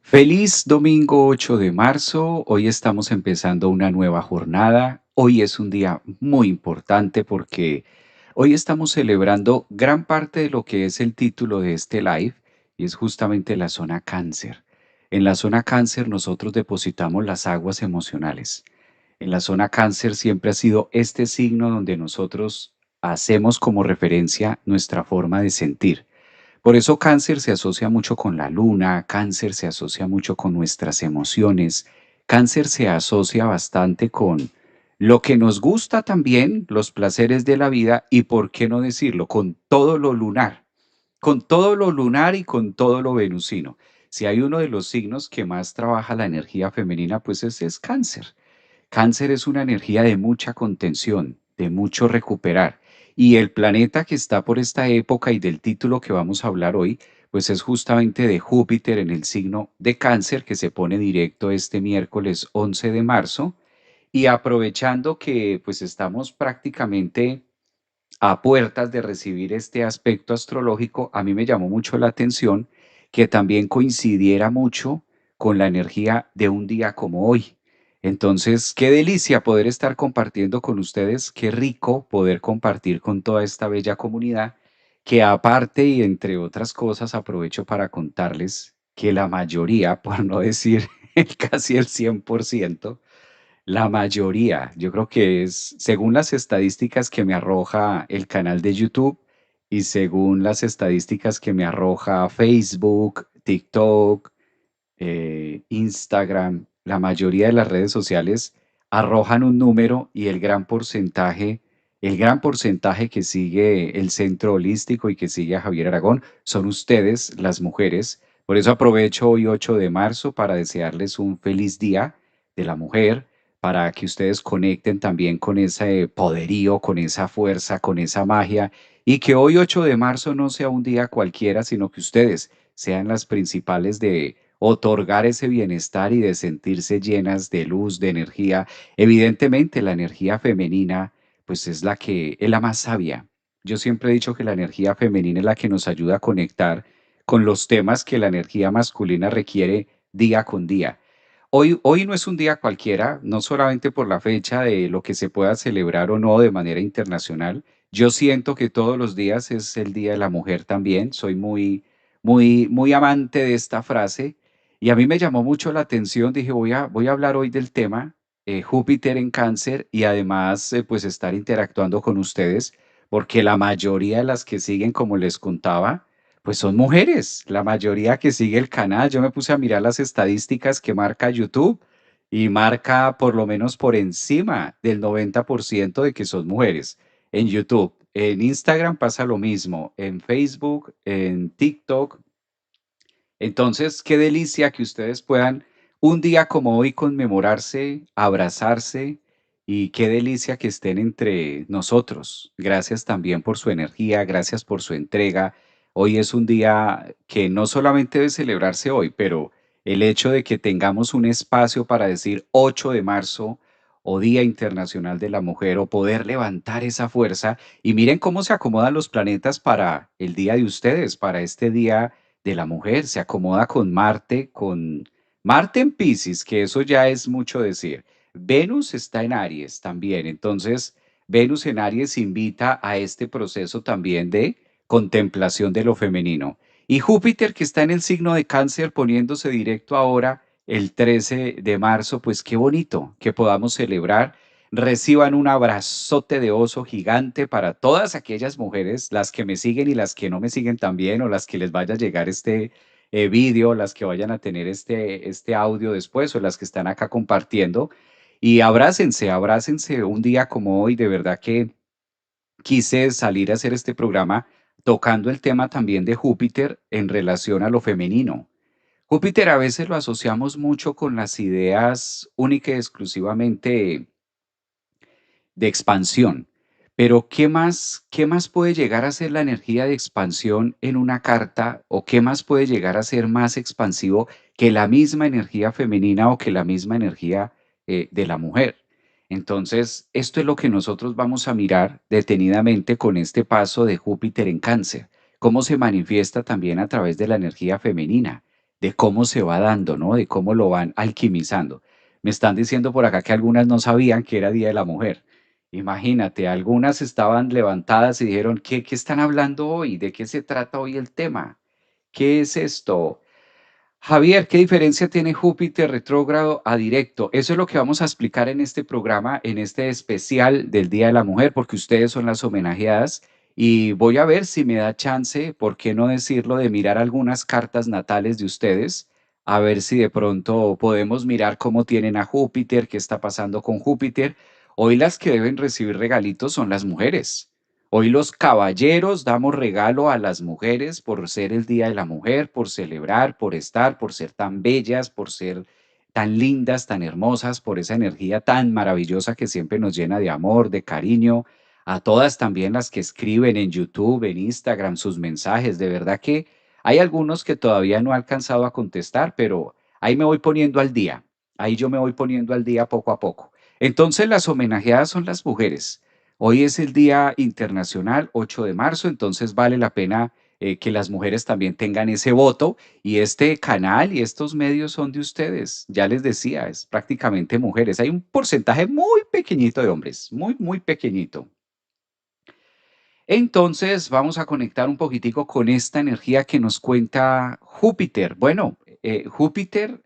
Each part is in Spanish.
Feliz domingo 8 de marzo. Hoy estamos empezando una nueva jornada. Hoy es un día muy importante porque hoy estamos celebrando gran parte de lo que es el título de este live y es justamente la zona cáncer. En la zona cáncer nosotros depositamos las aguas emocionales. En la zona cáncer siempre ha sido este signo donde nosotros hacemos como referencia nuestra forma de sentir. Por eso cáncer se asocia mucho con la luna, cáncer se asocia mucho con nuestras emociones, cáncer se asocia bastante con lo que nos gusta también, los placeres de la vida y, por qué no decirlo, con todo lo lunar y con todo lo venusino. Si hay uno de los signos que más trabaja la energía femenina, pues ese es cáncer. Cáncer es una energía de mucha contención, de mucho recuperar. Y el planeta que está por esta época y del título que vamos a hablar hoy, pues es justamente de Júpiter en el signo de Cáncer, que se pone directo este miércoles 11 de marzo. Y aprovechando que pues estamos prácticamente a puertas de recibir este aspecto astrológico, a mí me llamó mucho la atención que también coincidiera mucho con la energía de un día como hoy. Entonces, qué delicia poder estar compartiendo con ustedes, qué rico poder compartir con toda esta bella comunidad, que aparte y entre otras cosas aprovecho para contarles que la mayoría, por no decir casi el 100%, la mayoría, yo creo que es, según las estadísticas que me arroja el canal de YouTube y según las estadísticas que me arroja Facebook, TikTok, Instagram, la mayoría de las redes sociales arrojan un número y el gran porcentaje que sigue el Centro Holístico y que sigue a Javier Aragón son ustedes, las mujeres. Por eso aprovecho hoy 8 de marzo para desearles un feliz día de la mujer, para que ustedes conecten también con ese poderío, con esa fuerza, con esa magia y que hoy 8 de marzo no sea un día cualquiera, sino que ustedes sean las principales de otorgar ese bienestar y de sentirse llenas de luz, de energía. Evidentemente, la energía femenina, pues es la que es la más sabia. Yo siempre he dicho que la energía femenina es la que nos ayuda a conectar con los temas que la energía masculina requiere día con día. Hoy no es un día cualquiera, no solamente por la fecha de lo que se pueda celebrar o no de manera internacional. Yo siento que todos los días es el Día de la Mujer también. Soy muy amante de esta frase y a mí me llamó mucho la atención. Dije, voy a hablar hoy del tema Júpiter en Cáncer y además pues estar interactuando con ustedes porque la mayoría de las que siguen, como les contaba, pues son mujeres, la mayoría que sigue el canal. Yo me puse a mirar las estadísticas que marca YouTube y marca por lo menos por encima del 90% de que son mujeres en YouTube. En Instagram pasa lo mismo, en Facebook, en TikTok. Entonces, qué delicia que ustedes puedan un día como hoy conmemorarse, abrazarse y qué delicia que estén entre nosotros. Gracias también por su energía, gracias por su entrega. Hoy es un día que no solamente debe celebrarse hoy, pero el hecho de que tengamos un espacio para decir 8 de marzo o Día Internacional de la Mujer o poder levantar esa fuerza y miren cómo se acomodan los planetas para el día de ustedes, para este día de la mujer, se acomoda con Marte en Piscis, que eso ya es mucho decir. Venus está en Aries también, entonces Venus en Aries invita a este proceso también de contemplación de lo femenino. Y Júpiter, que está en el signo de Cáncer, poniéndose directo ahora el 13 de marzo, pues qué bonito que podamos celebrar. Reciban un abrazote de oso gigante para todas aquellas mujeres, las que me siguen y las que no me siguen también, o las que les vaya a llegar este vídeo, las que vayan a tener este audio después, o las que están acá compartiendo. Y abrácense, abrácense un día como hoy. De verdad que quise salir a hacer este programa tocando el tema también de Júpiter en relación a lo femenino. Júpiter a veces lo asociamos mucho con las ideas única y exclusivamente de expansión. Pero qué más puede llegar a ser la energía de expansión en una carta o qué más puede llegar a ser más expansivo que la misma energía femenina o que la misma energía de la mujer? Entonces, esto es lo que nosotros vamos a mirar detenidamente con este paso de Júpiter en Cáncer, cómo se manifiesta también a través de la energía femenina. de cómo se va dando, ¿no? De cómo lo van alquimizando. Me están diciendo por acá que algunas no sabían que era Día de la Mujer. Imagínate, algunas estaban levantadas y dijeron, ¿qué están hablando hoy? ¿De qué se trata hoy el tema? ¿Qué es esto? Javier, ¿qué diferencia tiene Júpiter retrógrado a directo? Eso es lo que vamos a explicar en este programa, en este especial del Día de la Mujer, porque ustedes son las homenajeadas y voy a ver si me da chance, ¿por qué no decirlo?, de mirar algunas cartas natales de ustedes, a ver si de pronto podemos mirar cómo tienen a Júpiter, qué está pasando con Júpiter. Hoy las que deben recibir regalitos son las mujeres. Hoy los caballeros damos regalo a las mujeres por ser el Día de la Mujer, por celebrar, por estar, por ser tan bellas, por ser tan lindas, tan hermosas, por esa energía tan maravillosa que siempre nos llena de amor, de cariño. A todas también las que escriben en YouTube, en Instagram, sus mensajes. De verdad que hay algunos que todavía no he alcanzado a contestar, pero ahí me voy poniendo al día. Ahí yo me voy poniendo al día poco a poco. Entonces las homenajeadas son las mujeres. Hoy es el Día Internacional, 8 de marzo, entonces vale la pena que las mujeres también tengan ese voto y este canal y estos medios son de ustedes. Ya les decía, es prácticamente mujeres. Hay un porcentaje muy pequeñito de hombres, muy, muy pequeñito. Entonces vamos a conectar un poquitico con esta energía que nos cuenta Júpiter. Bueno, Júpiter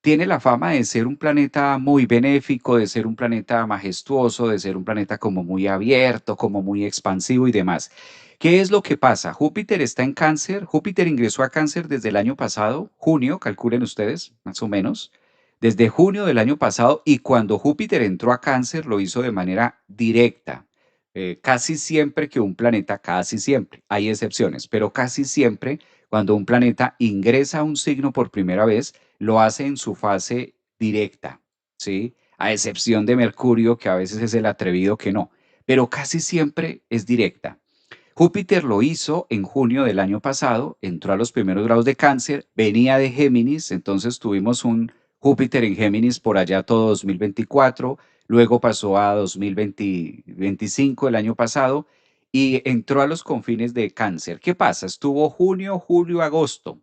tiene la fama de ser un planeta muy benéfico, de ser un planeta majestuoso, de ser un planeta como muy abierto, como muy expansivo y demás. ¿Qué es lo que pasa? Júpiter está en Cáncer. Júpiter ingresó a Cáncer desde el año pasado, junio, calculen ustedes, más o menos. Desde junio del año pasado y cuando Júpiter entró a Cáncer lo hizo de manera directa. Casi siempre que un planeta, casi siempre, hay excepciones, pero casi siempre cuando un planeta ingresa a un signo por primera vez, lo hace en su fase directa, ¿sí? A excepción de Mercurio, que a veces es el atrevido que no, pero casi siempre es directa. Júpiter lo hizo en junio del año pasado, entró a los primeros grados de Cáncer, venía de Géminis, entonces tuvimos un Júpiter en Géminis por allá todo 2024, luego pasó a 2025 el año pasado y entró a los confines de Cáncer. ¿Qué pasa? Estuvo junio, julio, agosto.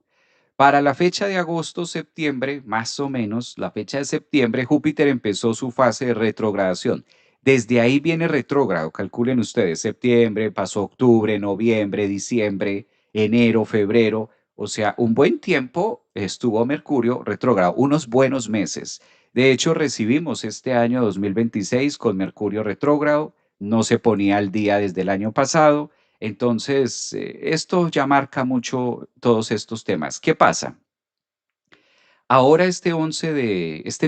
Para la fecha de agosto-septiembre, más o menos, la fecha de septiembre, Júpiter empezó su fase de retrogradación. Desde ahí viene retrógrado, calculen ustedes, septiembre, pasó octubre, noviembre, diciembre, enero, febrero, o sea, un buen tiempo estuvo Mercurio retrógrado, unos buenos meses. De hecho, recibimos este año 2026 con Mercurio retrógrado, no se ponía al día desde el año pasado, entonces, esto ya marca mucho todos estos temas. ¿Qué pasa? Ahora este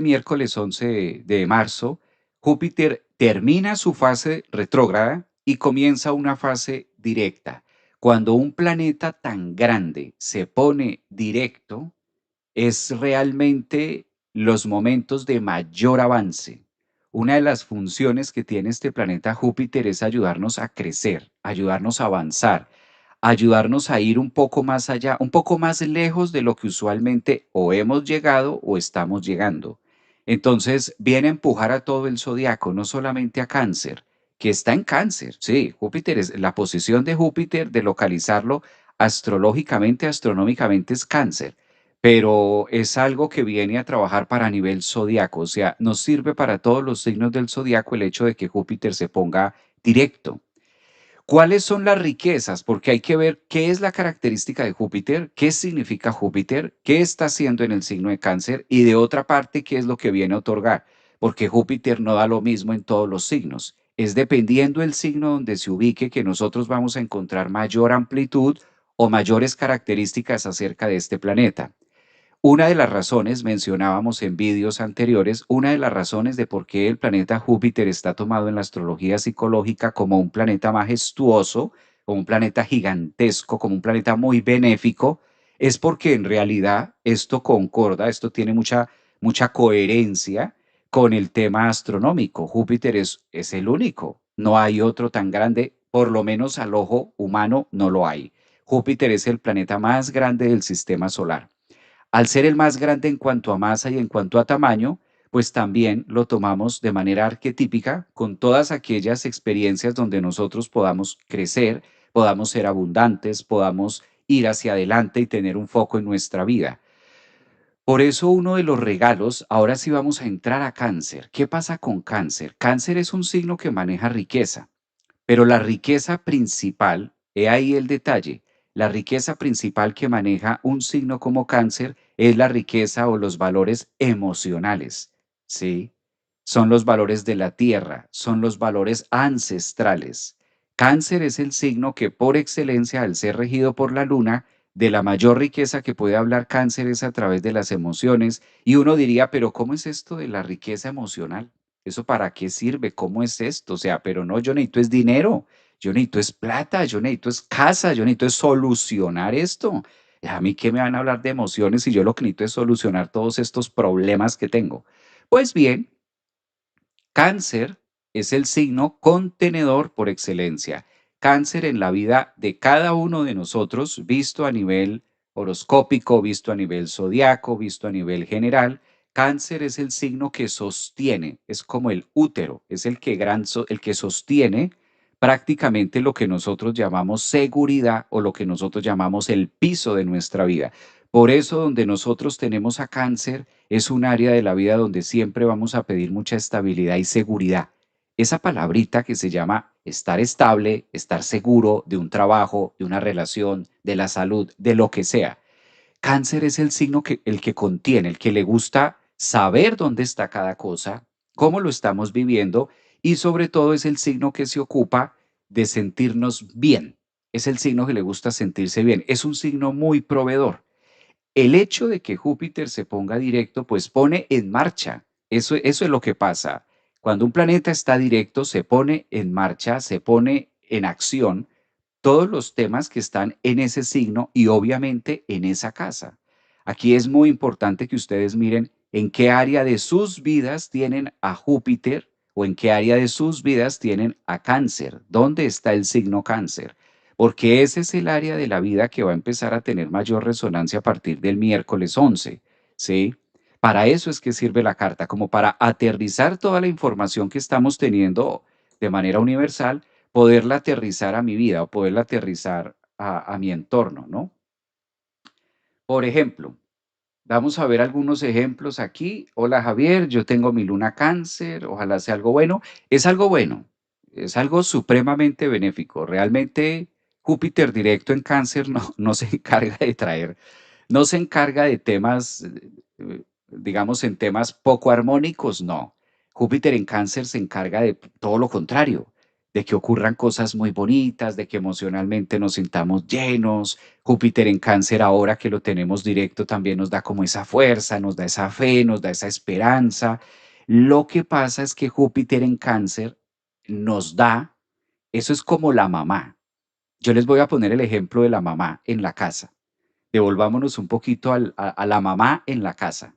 miércoles 11 de marzo, Júpiter termina su fase retrógrada y comienza una fase directa. Cuando un planeta tan grande se pone directo, es realmente los momentos de mayor avance. Una de las funciones que tiene este planeta Júpiter es ayudarnos a crecer, ayudarnos a avanzar, ayudarnos a ir un poco más allá, un poco más lejos de lo que usualmente o hemos llegado o estamos llegando. Entonces viene a empujar a todo el zodiaco, no solamente a Cáncer, que está en Cáncer. Sí, Júpiter es la posición de Júpiter de localizarlo astrológicamente, astronómicamente es Cáncer, pero es algo que viene a trabajar para nivel zodiaco, o sea, nos sirve para todos los signos del zodiaco el hecho de que Júpiter se ponga directo. ¿Cuáles son las riquezas? Porque hay que ver qué es la característica de Júpiter, qué significa Júpiter, qué está haciendo en el signo de Cáncer y de otra parte, qué es lo que viene a otorgar. Porque Júpiter no da lo mismo en todos los signos. Es dependiendo del signo donde se ubique que nosotros vamos a encontrar mayor amplitud o mayores características acerca de este planeta. Una de las razones, mencionábamos en vídeos anteriores, una de las razones de por qué el planeta Júpiter está tomado en la astrología psicológica como un planeta majestuoso, como un planeta gigantesco, como un planeta muy benéfico, es porque en realidad esto concorda, esto tiene mucha coherencia con el tema astronómico. Júpiter es el único, no hay otro tan grande, por lo menos al ojo humano no lo hay. Júpiter es el planeta más grande del sistema solar. Al ser el más grande en cuanto a masa y en cuanto a tamaño, pues también lo tomamos de manera arquetípica con todas aquellas experiencias donde nosotros podamos crecer, podamos ser abundantes, podamos ir hacia adelante y tener un foco en nuestra vida. Por eso uno de los regalos, ahora sí vamos a entrar a cáncer. ¿Qué pasa con cáncer? Cáncer es un signo que maneja riqueza. Pero la riqueza principal, he ahí el detalle, la riqueza principal que maneja un signo como cáncer es la riqueza o los valores emocionales, ¿sí? Son los valores de la tierra, son los valores ancestrales. Cáncer es el signo que por excelencia, al ser regido por la luna, de la mayor riqueza que puede hablar cáncer es a través de las emociones. Y uno diría, pero ¿cómo es esto de la riqueza emocional? ¿Eso para qué sirve? ¿Cómo es esto? O sea, pero no, yo necesito es dinero, yo necesito es plata, yo necesito es casa, yo necesito es solucionar esto. A mí qué me van a hablar de emociones si yo lo que necesito es solucionar todos estos problemas que tengo. Pues bien, cáncer es el signo contenedor por excelencia. Cáncer en la vida de cada uno de nosotros, visto a nivel horoscópico, visto a nivel zodiaco, visto a nivel general. Cáncer es el signo que sostiene, es como el útero, es el que sostiene prácticamente lo que nosotros llamamos seguridad o lo que nosotros llamamos el piso de nuestra vida. Por eso donde nosotros tenemos a cáncer es un área de la vida donde siempre vamos a pedir mucha estabilidad y seguridad. Esa palabrita que se llama estar estable, estar seguro de un trabajo, de una relación, de la salud, de lo que sea. Cáncer es el signo que el que contiene, el que le gusta saber dónde está cada cosa, cómo lo estamos viviendo y sobre todo es el signo que se ocupa de sentirnos bien. Es el signo que le gusta sentirse bien. Es un signo muy proveedor. El hecho de que Júpiter se ponga directo, pues pone en marcha. Eso es lo que pasa. Cuando un planeta está directo, se pone en marcha, se pone en acción todos los temas que están en ese signo y obviamente en esa casa. Aquí es muy importante que ustedes miren en qué área de sus vidas tienen a Júpiter o en qué área de sus vidas tienen a Cáncer. ¿Dónde está el signo Cáncer? Porque ese es el área de la vida que va a empezar a tener mayor resonancia a partir del miércoles 11, ¿sí? Para eso es que sirve la carta, como para aterrizar toda la información que estamos teniendo de manera universal, poderla aterrizar a mi vida o poderla aterrizar a mi entorno, ¿no? Por ejemplo, vamos a ver algunos ejemplos aquí. Hola Javier, yo tengo mi luna cáncer, ojalá sea algo bueno. Es algo bueno, es algo supremamente benéfico. Realmente Júpiter directo en cáncer no se encarga de traer, no se encarga de temas, digamos, en temas poco armónicos, no. Júpiter en cáncer se encarga de todo lo contrario, de que ocurran cosas muy bonitas, de que emocionalmente nos sintamos llenos. Júpiter en cáncer ahora que lo tenemos directo también nos da como esa fuerza, nos da esa fe, nos da esa esperanza. Lo que pasa es que Júpiter en cáncer nos da, eso es como la mamá. Yo les voy a poner el ejemplo de la mamá en la casa. Devolvámonos un poquito a la mamá en la casa.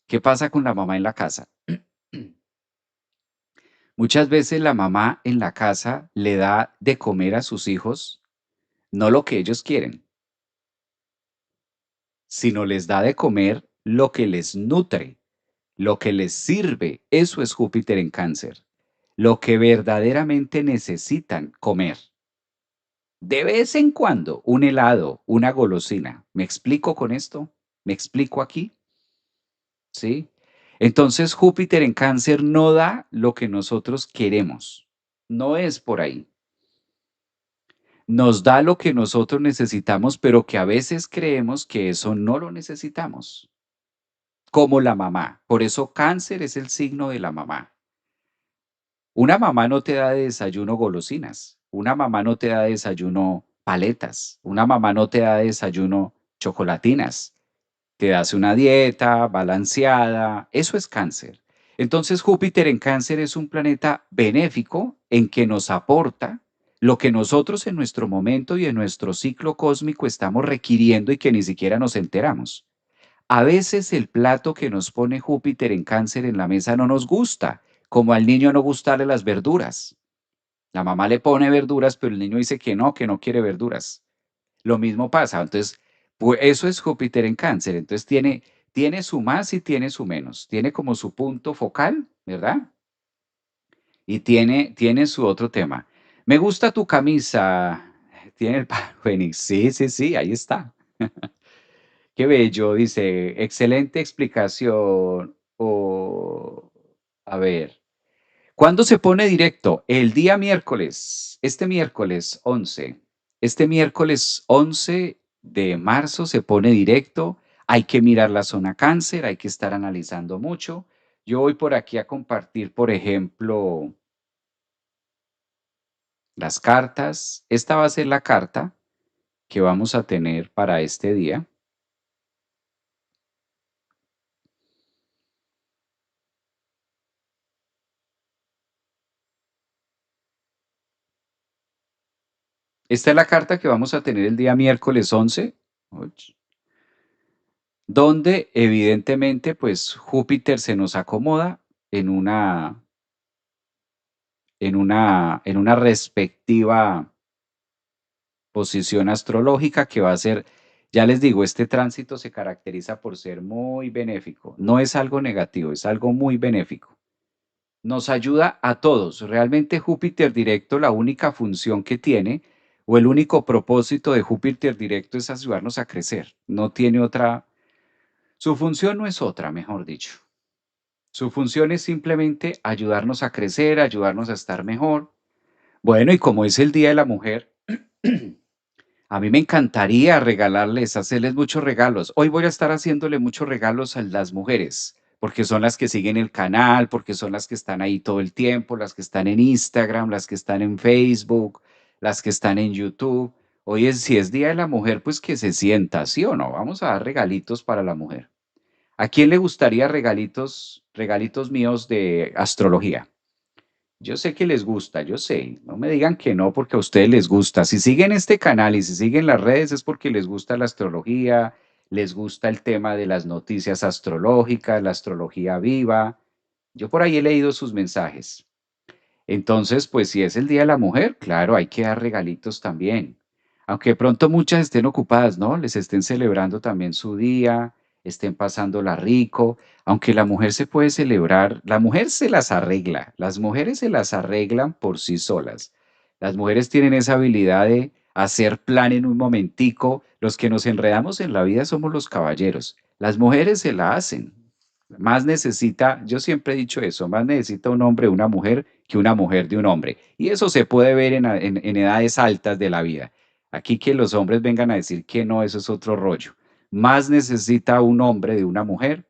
¿Qué pasa con la mamá en la casa? Muchas veces la mamá en la casa le da de comer a sus hijos no lo que ellos quieren, sino les da de comer lo que les nutre, lo que les sirve. Eso es Júpiter en cáncer, lo que verdaderamente necesitan comer. De vez en cuando, un helado, una golosina. ¿Me explico con esto? ¿Me explico aquí? ¿Sí? Entonces Júpiter en cáncer no da lo que nosotros queremos. No es por ahí. Nos da lo que nosotros necesitamos, pero que a veces creemos que eso no lo necesitamos, como la mamá. Por eso cáncer es el signo de la mamá. Una mamá no te da de desayuno golosinas, una mamá no te da de desayuno paletas, una mamá no te da de desayuno chocolatinas. Te hace una dieta balanceada, eso es cáncer. Entonces Júpiter en cáncer es un planeta benéfico en que nos aporta lo que nosotros en nuestro momento y en nuestro ciclo cósmico estamos requiriendo y que ni siquiera nos enteramos. A veces el plato que nos pone Júpiter en cáncer en la mesa no nos gusta, como al niño no gustarle las verduras. La mamá le pone verduras, pero el niño dice que no quiere verduras. Lo mismo pasa. Entonces, pues eso es Júpiter en cáncer. Entonces tiene su más y tiene su menos. Tiene como su punto focal, ¿verdad? Y tiene su otro tema. Me gusta tu camisa. Tiene el Fénix. Sí, sí, sí, ahí está. Qué bello, dice, excelente explicación. A ver, ¿cuándo se pone directo? El día miércoles, este miércoles 11. Este miércoles 11 de marzo se pone directo. Hay que mirar la zona cáncer, hay que estar analizando mucho. Yo voy por aquí a compartir, por ejemplo, las cartas. Esta va a ser la carta que vamos a tener para este día. Esta es la carta que vamos a tener el día miércoles 11, och, donde evidentemente pues Júpiter se nos acomoda en una respectiva posición astrológica que va a ser, ya les digo, este tránsito se caracteriza por ser muy benéfico. No es algo negativo, es algo muy benéfico. Nos ayuda a todos. Realmente Júpiter directo, la única función que tiene o el único propósito de Júpiter directo es ayudarnos a crecer. No tiene otra, su función no es otra, mejor dicho. Su función es simplemente ayudarnos a crecer, ayudarnos a estar mejor. Bueno, y como es el Día de la Mujer, a mí me encantaría regalarles, hacerles muchos regalos. Hoy voy a estar haciéndole muchos regalos a las mujeres, porque son las que siguen el canal, porque son las que están ahí todo el tiempo, las que están en Instagram, las que están en Facebook, las que están en YouTube. Hoy es, si es Día de la Mujer, pues que se sienta, ¿sí o no? Vamos a dar regalitos para la mujer. ¿A quién le gustaría regalitos, regalitos míos de astrología? Yo sé que les gusta, yo sé. No me digan que no porque a ustedes les gusta. Si siguen este canal y si siguen las redes es porque les gusta la astrología, les gusta el tema de las noticias astrológicas, la astrología viva. Yo por ahí he leído sus mensajes. Entonces, pues si es el Día de la Mujer, claro, hay que dar regalitos también. Aunque de pronto muchas estén ocupadas, ¿no? Les estén celebrando también su día, estén pasándola rico. Aunque la mujer se puede celebrar, la mujer se las arregla, las mujeres se las arreglan por sí solas. Las mujeres tienen esa habilidad de hacer plan en un momentico. Los que nos enredamos en la vida somos los caballeros. Las mujeres se la hacen. Más necesita, yo siempre he dicho eso, más necesita un hombre de una mujer que una mujer de un hombre. Y eso se puede ver en edades altas de la vida. Aquí que los hombres vengan a decir que no, eso es otro rollo. Más necesita un hombre de una mujer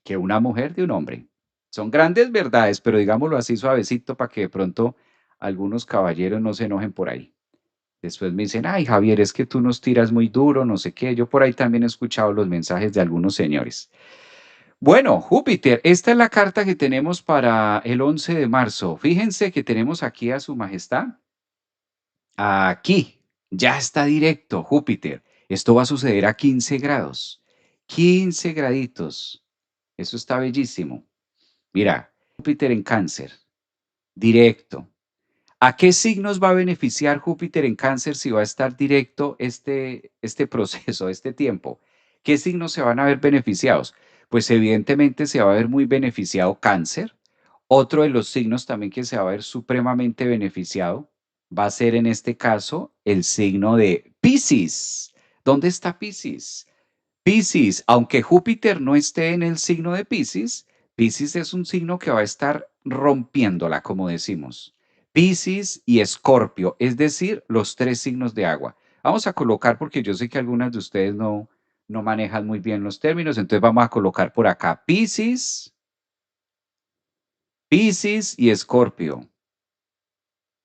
que una mujer de un hombre. Son grandes verdades, pero digámoslo así suavecito para que de pronto algunos caballeros no se enojen por ahí. Después me dicen, ay Javier, es que tú nos tiras muy duro, no sé qué. Yo por ahí también he escuchado los mensajes de algunos señores. Bueno, Júpiter, esta es la carta que tenemos para el 11 de marzo. Fíjense que tenemos aquí a Su Majestad. Aquí, ya está directo, Júpiter. Esto va a suceder a 15 grados. 15 graditos. Eso está bellísimo. Mira, Júpiter en cáncer, directo. ¿A qué signos va a beneficiar Júpiter en cáncer si va a estar directo este proceso, este tiempo? ¿Qué signos se van a ver beneficiados? Pues evidentemente se va a ver muy beneficiado cáncer. Otro de los signos también que se va a ver supremamente beneficiado va a ser en este caso el signo de Piscis. ¿Dónde está Piscis? Piscis, aunque Júpiter no esté en el signo de Piscis, Piscis es un signo que va a estar rompiéndola, como decimos. Piscis y Escorpio, es decir, los tres signos de agua. Vamos a colocar, porque yo sé que algunas de ustedes no manejan muy bien los términos, entonces vamos a colocar por acá Piscis, Piscis y Escorpio.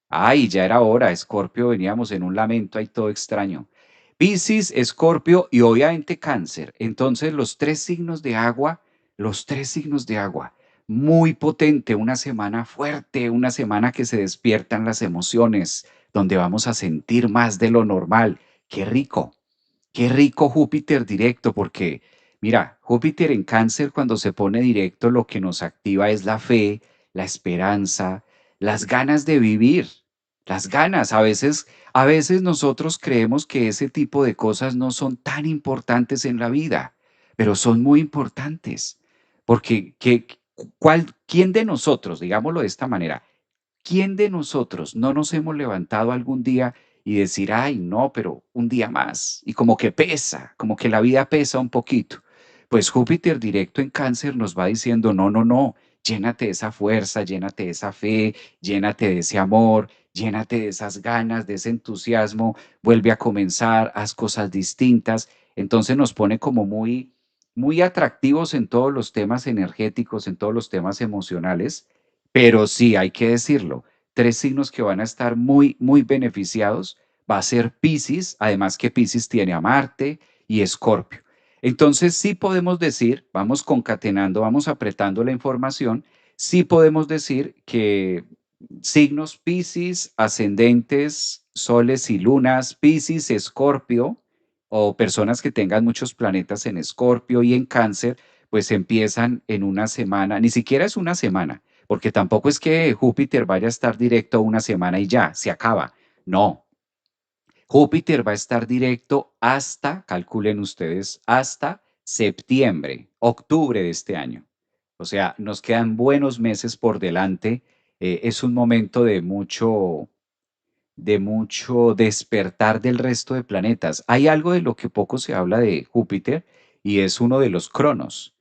Ay, ya era hora, Escorpio, veníamos en un lamento ahí todo extraño. Piscis, Escorpio y obviamente Cáncer. Entonces los tres signos de agua, los tres signos de agua. Muy potente, una semana fuerte, una semana que se despiertan las emociones, donde vamos a sentir más de lo normal. Qué rico. Qué rico Júpiter directo, porque mira, Júpiter en cáncer cuando se pone directo lo que nos activa es la fe, la esperanza, las ganas de vivir, las ganas. A veces nosotros creemos que ese tipo de cosas no son tan importantes en la vida, pero son muy importantes, porque ¿quién de nosotros, digámoslo de esta manera, quién de nosotros no nos hemos levantado algún día y decir, ay, no, pero un día más. Y como que pesa, como que la vida pesa un poquito. Pues Júpiter directo en Cáncer nos va diciendo, no, no, no, llénate de esa fuerza, llénate de esa fe, llénate de ese amor, llénate de esas ganas, de ese entusiasmo, vuelve a comenzar, haz cosas distintas. Entonces nos pone como muy, muy atractivos en todos los temas energéticos, en todos los temas emocionales, pero sí, hay que decirlo, tres signos que van a estar muy, muy beneficiados va a ser Piscis, además que Piscis tiene a Marte y Escorpio. Entonces sí podemos decir, vamos concatenando, vamos apretando la información, sí podemos decir que signos Piscis, ascendentes, soles y lunas, Piscis, Escorpio, o personas que tengan muchos planetas en Escorpio y en Cáncer, pues empiezan en una semana, ni siquiera es una semana, porque tampoco es que Júpiter vaya a estar directo una semana y ya, se acaba. No, Júpiter va a estar directo hasta, calculen ustedes, hasta septiembre, octubre de este año. O sea, nos quedan buenos meses por delante. Es un momento de mucho despertar del resto de planetas. Hay algo de lo que poco se habla de Júpiter y es uno de los cronos.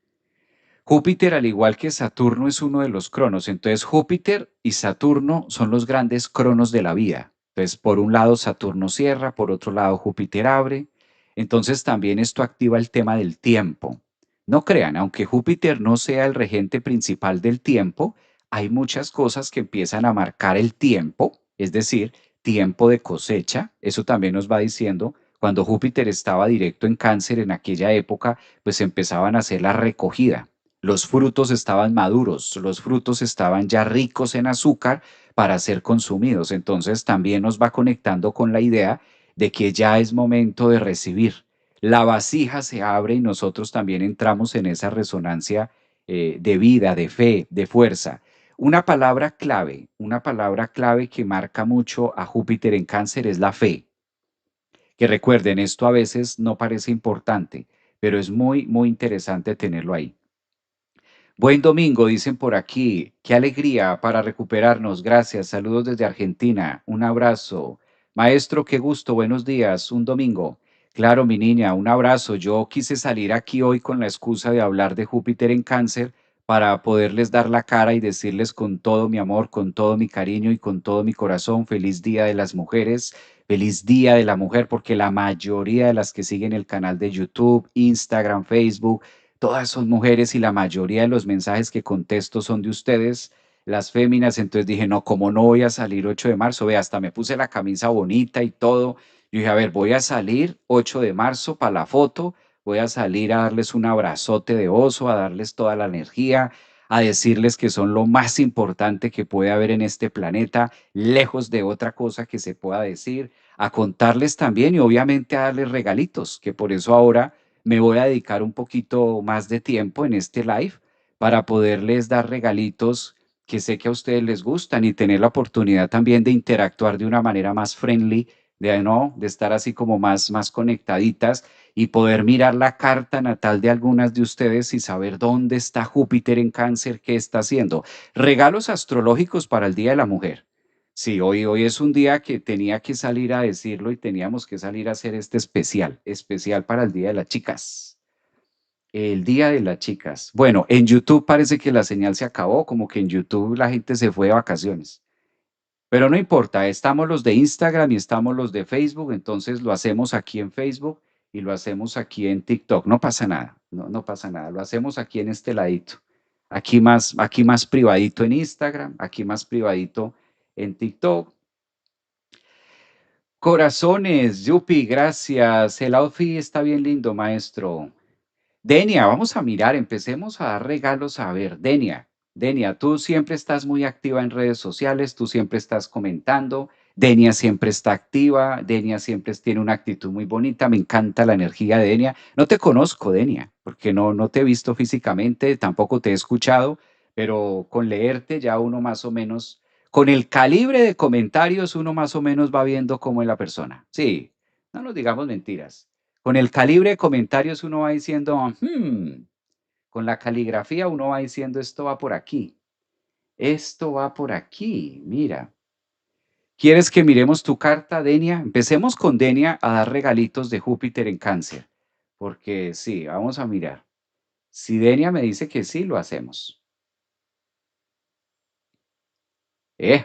Júpiter, al igual que Saturno, es uno de los cronos. Entonces, Júpiter y Saturno son los grandes cronos de la vida. Entonces, por un lado, Saturno cierra, por otro lado, Júpiter abre. Entonces, también esto activa el tema del tiempo. No crean, aunque Júpiter no sea el regente principal del tiempo, hay muchas cosas que empiezan a marcar el tiempo, es decir, tiempo de cosecha. Eso también nos va diciendo, cuando Júpiter estaba directo en Cáncer en aquella época, pues empezaban a hacer la recogida. Los frutos estaban maduros, los frutos estaban ya ricos en azúcar para ser consumidos. Entonces también nos va conectando con la idea de que ya es momento de recibir. La vasija se abre y nosotros también entramos en esa resonancia de vida, de fe, de fuerza. Una palabra clave que marca mucho a Júpiter en Cáncer es la fe. Que recuerden, esto a veces no parece importante, pero es muy, muy interesante tenerlo ahí. Buen domingo, dicen por aquí. Qué alegría para recuperarnos. Gracias. Saludos desde Argentina. Un abrazo. Maestro, qué gusto. Buenos días. Un domingo. Claro, mi niña, un abrazo. Yo quise salir aquí hoy con la excusa de hablar de Júpiter en Cáncer para poderles dar la cara y decirles con todo mi amor, con todo mi cariño y con todo mi corazón, feliz Día de las Mujeres, feliz Día de la Mujer, porque la mayoría de las que siguen el canal de YouTube, Instagram, Facebook, todas son mujeres y la mayoría de los mensajes que contesto son de ustedes, las féminas. Entonces dije, no, ¿cómo no voy a salir 8 de marzo? Ve, hasta me puse la camisa bonita y todo. Yo dije, a ver, voy a salir 8 de marzo para la foto, voy a salir a darles un abrazote de oso, a darles toda la energía, a decirles que son lo más importante que puede haber en este planeta, lejos de otra cosa que se pueda decir, a contarles también y obviamente a darles regalitos, que por eso ahora me voy a dedicar un poquito más de tiempo en este live para poderles dar regalitos que sé que a ustedes les gustan y tener la oportunidad también de interactuar de una manera más friendly, de no, de estar así como más conectaditas y poder mirar la carta natal de algunas de ustedes y saber dónde está Júpiter en Cáncer, qué está haciendo. Regalos astrológicos para el Día de la Mujer. Sí, hoy es un día que tenía que salir a decirlo y teníamos que salir a hacer este especial, especial para el Día de las Chicas. El Día de las Chicas. Bueno, en YouTube parece que la señal se acabó, como que en YouTube la gente se fue de vacaciones. Pero no importa, estamos los de Instagram y estamos los de Facebook, entonces lo hacemos aquí en Facebook y lo hacemos aquí en TikTok. No pasa nada, no, no pasa nada. Lo hacemos aquí en este ladito. Aquí más privadito en Instagram, aquí más privadito en TikTok. Corazones, Yupi, gracias. El outfit está bien lindo, maestro. Denia, vamos a mirar, empecemos a dar regalos. A ver, Denia, tú siempre estás muy activa en redes sociales, tú siempre estás comentando, Denia siempre está activa, Denia siempre tiene una actitud muy bonita, me encanta la energía de Denia. No te conozco, Denia, porque no te he visto físicamente, tampoco te he escuchado, pero con leerte ya uno más o menos, con el calibre de comentarios, uno más o menos va viendo cómo es la persona. Sí, no nos digamos mentiras. Con el calibre de comentarios uno va diciendo, con la caligrafía uno va diciendo, esto va por aquí, mira. ¿Quieres que miremos tu carta, Denia? Empecemos con Denia a dar regalitos de Júpiter en Cáncer, porque sí, vamos a mirar. Si Denia me dice que sí, lo hacemos.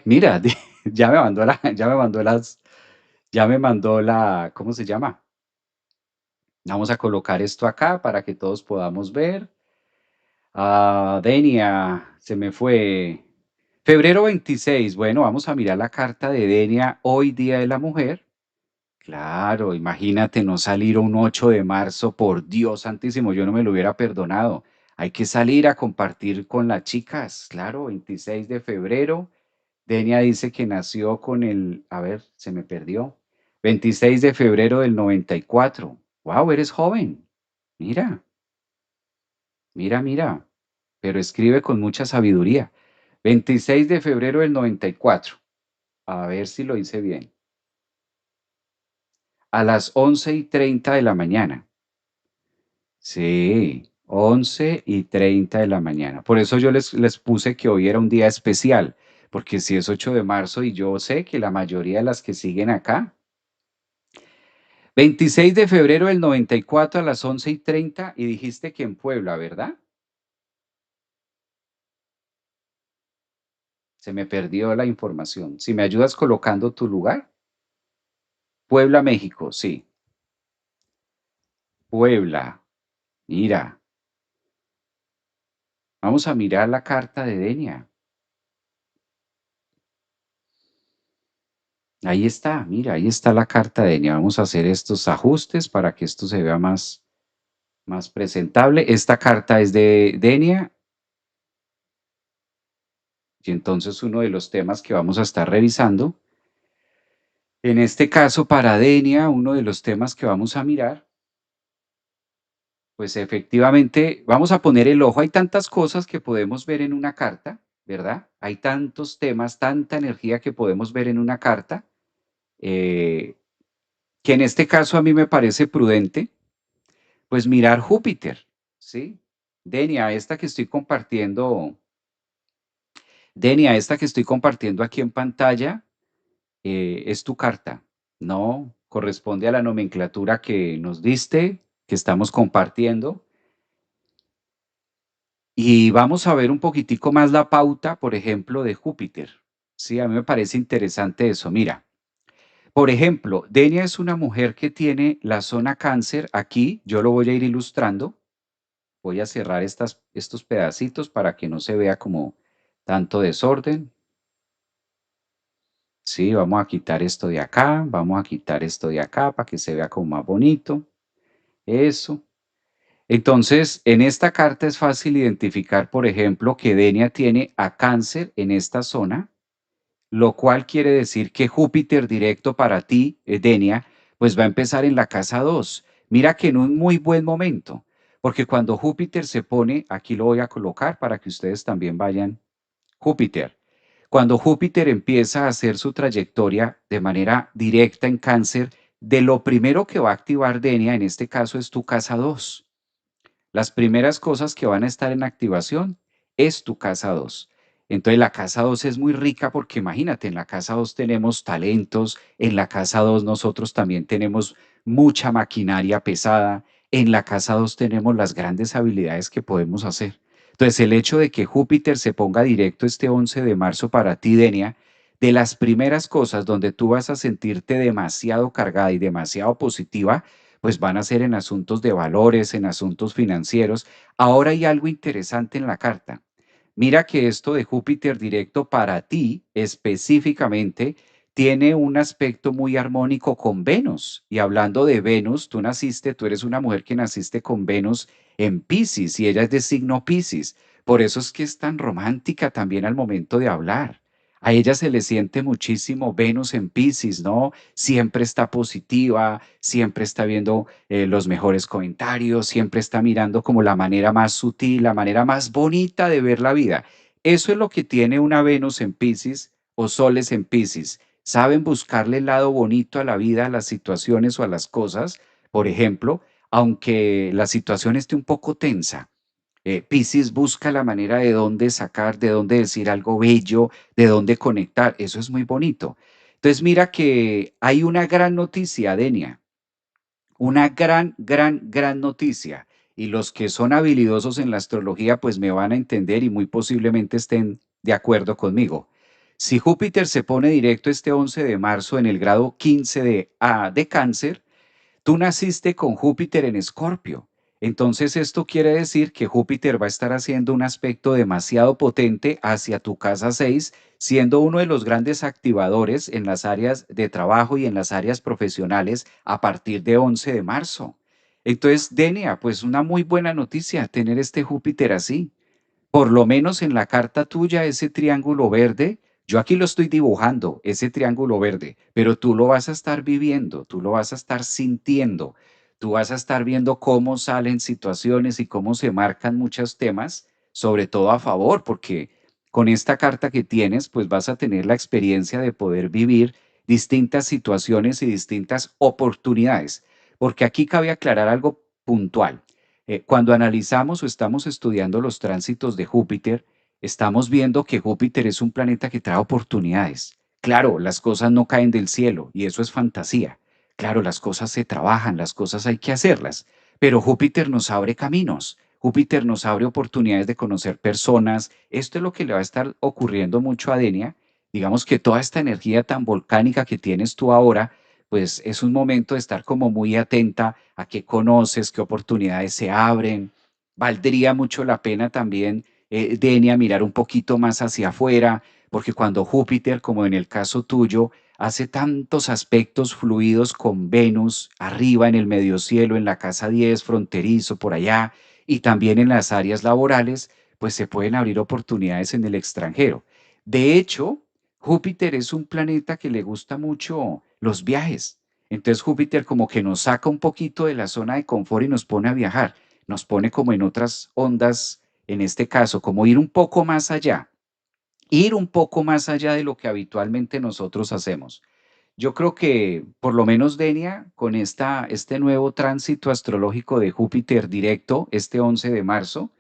Mira, ya me mandó la, ¿cómo se llama? Vamos a colocar esto acá para que todos podamos ver. Ah, Denia, se me fue. Febrero 26. Bueno, vamos a mirar la carta de Denia, hoy Día de la Mujer. Claro, imagínate no salir un 8 de marzo, por Dios santísimo, yo no me lo hubiera perdonado. Hay que salir a compartir con las chicas, claro, 26 de febrero. Denia dice que nació con el, a ver, se me perdió. 26 de febrero del 94. Wow, eres joven. Mira, mira, pero escribe con mucha sabiduría. 26 de febrero del 94. A ver si lo hice bien. A las 11:30 de la mañana. Sí, 11:30 de la mañana. Por eso yo les puse que hoy era un día especial, porque si es 8 de marzo y yo sé que la mayoría de las que siguen acá, 26 de febrero del 94 a las 11:30 y dijiste que en Puebla, ¿verdad? Se me perdió la información. Si me ayudas colocando tu lugar, Puebla, México, sí. Puebla, mira, vamos a mirar la carta de Denia. Ahí está, mira, ahí está la carta de Denia. Vamos a hacer estos ajustes para que esto se vea más presentable. Esta carta es de Denia y entonces uno de los temas que vamos a estar revisando, en este caso para Denia, uno de los temas que vamos a mirar, pues efectivamente vamos a poner el ojo. Hay tantas cosas que podemos ver en una carta, ¿verdad? Hay tantos temas, tanta energía que podemos ver en una carta, eh, que en este caso a mí me parece prudente, pues mirar Júpiter, ¿sí? Denia, esta que estoy compartiendo, Denia, esta que estoy compartiendo aquí en pantalla, es tu carta, ¿no? Corresponde a la nomenclatura que nos diste, que estamos compartiendo. Y vamos a ver un poquitico más la pauta, por ejemplo, de Júpiter. Sí, a mí me parece interesante eso. Mira, por ejemplo, Denia es una mujer que tiene la zona cáncer aquí. Yo lo voy a ir ilustrando. Voy a cerrar estos pedacitos para que no se vea como tanto desorden. Sí, vamos a quitar esto de acá, vamos a quitar esto de acá para que se vea como más bonito. Eso. Entonces, en esta carta es fácil identificar, por ejemplo, que Denia tiene a cáncer en esta zona, lo cual quiere decir que Júpiter directo para ti, Denia, pues va a empezar en la casa 2. Mira que en un muy buen momento, porque cuando Júpiter se pone, aquí lo voy a colocar para que ustedes también vayan, Júpiter. Cuando Júpiter empieza a hacer su trayectoria de manera directa en cáncer, de lo primero que va a activar Denia, en este caso es tu casa 2. Las primeras cosas que van a estar en activación es tu casa 2. Entonces la casa 2 es muy rica porque imagínate, en la casa 2 tenemos talentos, en la casa 2 nosotros también tenemos mucha maquinaria pesada, en la casa 2 tenemos las grandes habilidades que podemos hacer. Entonces el hecho de que Júpiter se ponga directo este 11 de marzo para ti, Denia, de las primeras cosas donde tú vas a sentirte demasiado cargada y demasiado positiva, pues van a ser en asuntos de valores, en asuntos financieros. Ahora hay algo interesante en la carta. Mira que esto de Júpiter directo para ti específicamente tiene un aspecto muy armónico con Venus. Y hablando de Venus, tú eres una mujer que naciste con Venus en Piscis y ella es de signo Piscis. Por eso es que es tan romántica también al momento de hablar. A ella se le siente muchísimo Venus en Piscis, ¿no? Siempre está positiva, siempre está viendo los mejores comentarios, siempre está mirando como la manera más sutil, la manera más bonita de ver la vida. Eso es lo que tiene una Venus en Piscis o soles en Piscis. Saben buscarle el lado bonito a la vida, a las situaciones o a las cosas. Por ejemplo, aunque la situación esté un poco tensa, Piscis busca la manera de dónde sacar, de dónde decir algo bello, de dónde conectar. Eso es muy bonito. Entonces mira que hay una gran noticia, Denia, una gran, gran, gran noticia. Y los que son habilidosos en la astrología, pues me van a entender y muy posiblemente estén de acuerdo conmigo. Si Júpiter se pone directo este 11 de marzo en el grado 15 de Cáncer, tú naciste con Júpiter en Escorpio. Entonces esto quiere decir que Júpiter va a estar haciendo un aspecto demasiado potente hacia tu casa 6, siendo uno de los grandes activadores en las áreas de trabajo y en las áreas profesionales a partir de 11 de marzo. Entonces, Denia, pues una muy buena noticia tener este Júpiter así. Por lo menos en la carta tuya, ese triángulo verde, yo aquí lo estoy dibujando, ese triángulo verde, pero tú lo vas a estar viviendo, tú lo vas a estar sintiendo, tú vas a estar viendo cómo salen situaciones y cómo se marcan muchos temas, sobre todo a favor, porque con esta carta que tienes, pues vas a tener la experiencia de poder vivir distintas situaciones y distintas oportunidades, porque aquí cabe aclarar algo puntual. Cuando analizamos o estamos estudiando los tránsitos de Júpiter, estamos viendo que Júpiter es un planeta que trae oportunidades. Claro, las cosas no caen del cielo y eso es fantasía. Claro, las cosas se trabajan, las cosas hay que hacerlas, pero Júpiter nos abre caminos. Júpiter nos abre oportunidades de conocer personas. Esto es lo que le va a estar ocurriendo mucho a Denia. Digamos que toda esta energía tan volcánica que tienes tú ahora, pues es un momento de estar como muy atenta a qué conoces, qué oportunidades se abren. Valdría mucho la pena también, Denia, mirar un poquito más hacia afuera, porque cuando Júpiter, como en el caso tuyo, hace tantos aspectos fluidos con Venus arriba en el medio cielo, en la casa 10 fronterizo por allá, y también en las áreas laborales, pues se pueden abrir oportunidades en el extranjero. De hecho, Júpiter es un planeta que le gusta mucho los viajes. Entonces Júpiter como que nos saca un poquito de la zona de confort y nos pone a viajar, nos pone como en otras ondas, en este caso, como ir un poco más allá de lo que habitualmente nosotros hacemos. Yo creo que por lo menos Denia, con este nuevo tránsito astrológico de Júpiter directo, este 11 de marzo,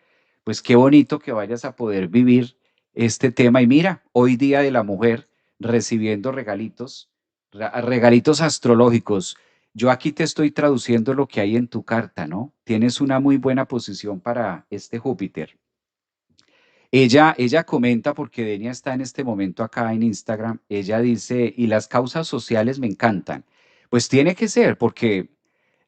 pues qué bonito que vayas a poder vivir este tema. Y mira, hoy Día de la Mujer, recibiendo regalitos, regalitos astrológicos. Yo aquí te estoy traduciendo lo que hay en tu carta, ¿no? Tienes una muy buena posición para este Júpiter. Ella comenta, porque Denia está en este momento acá en Instagram, ella dice, y las causas sociales me encantan. Pues tiene que ser, porque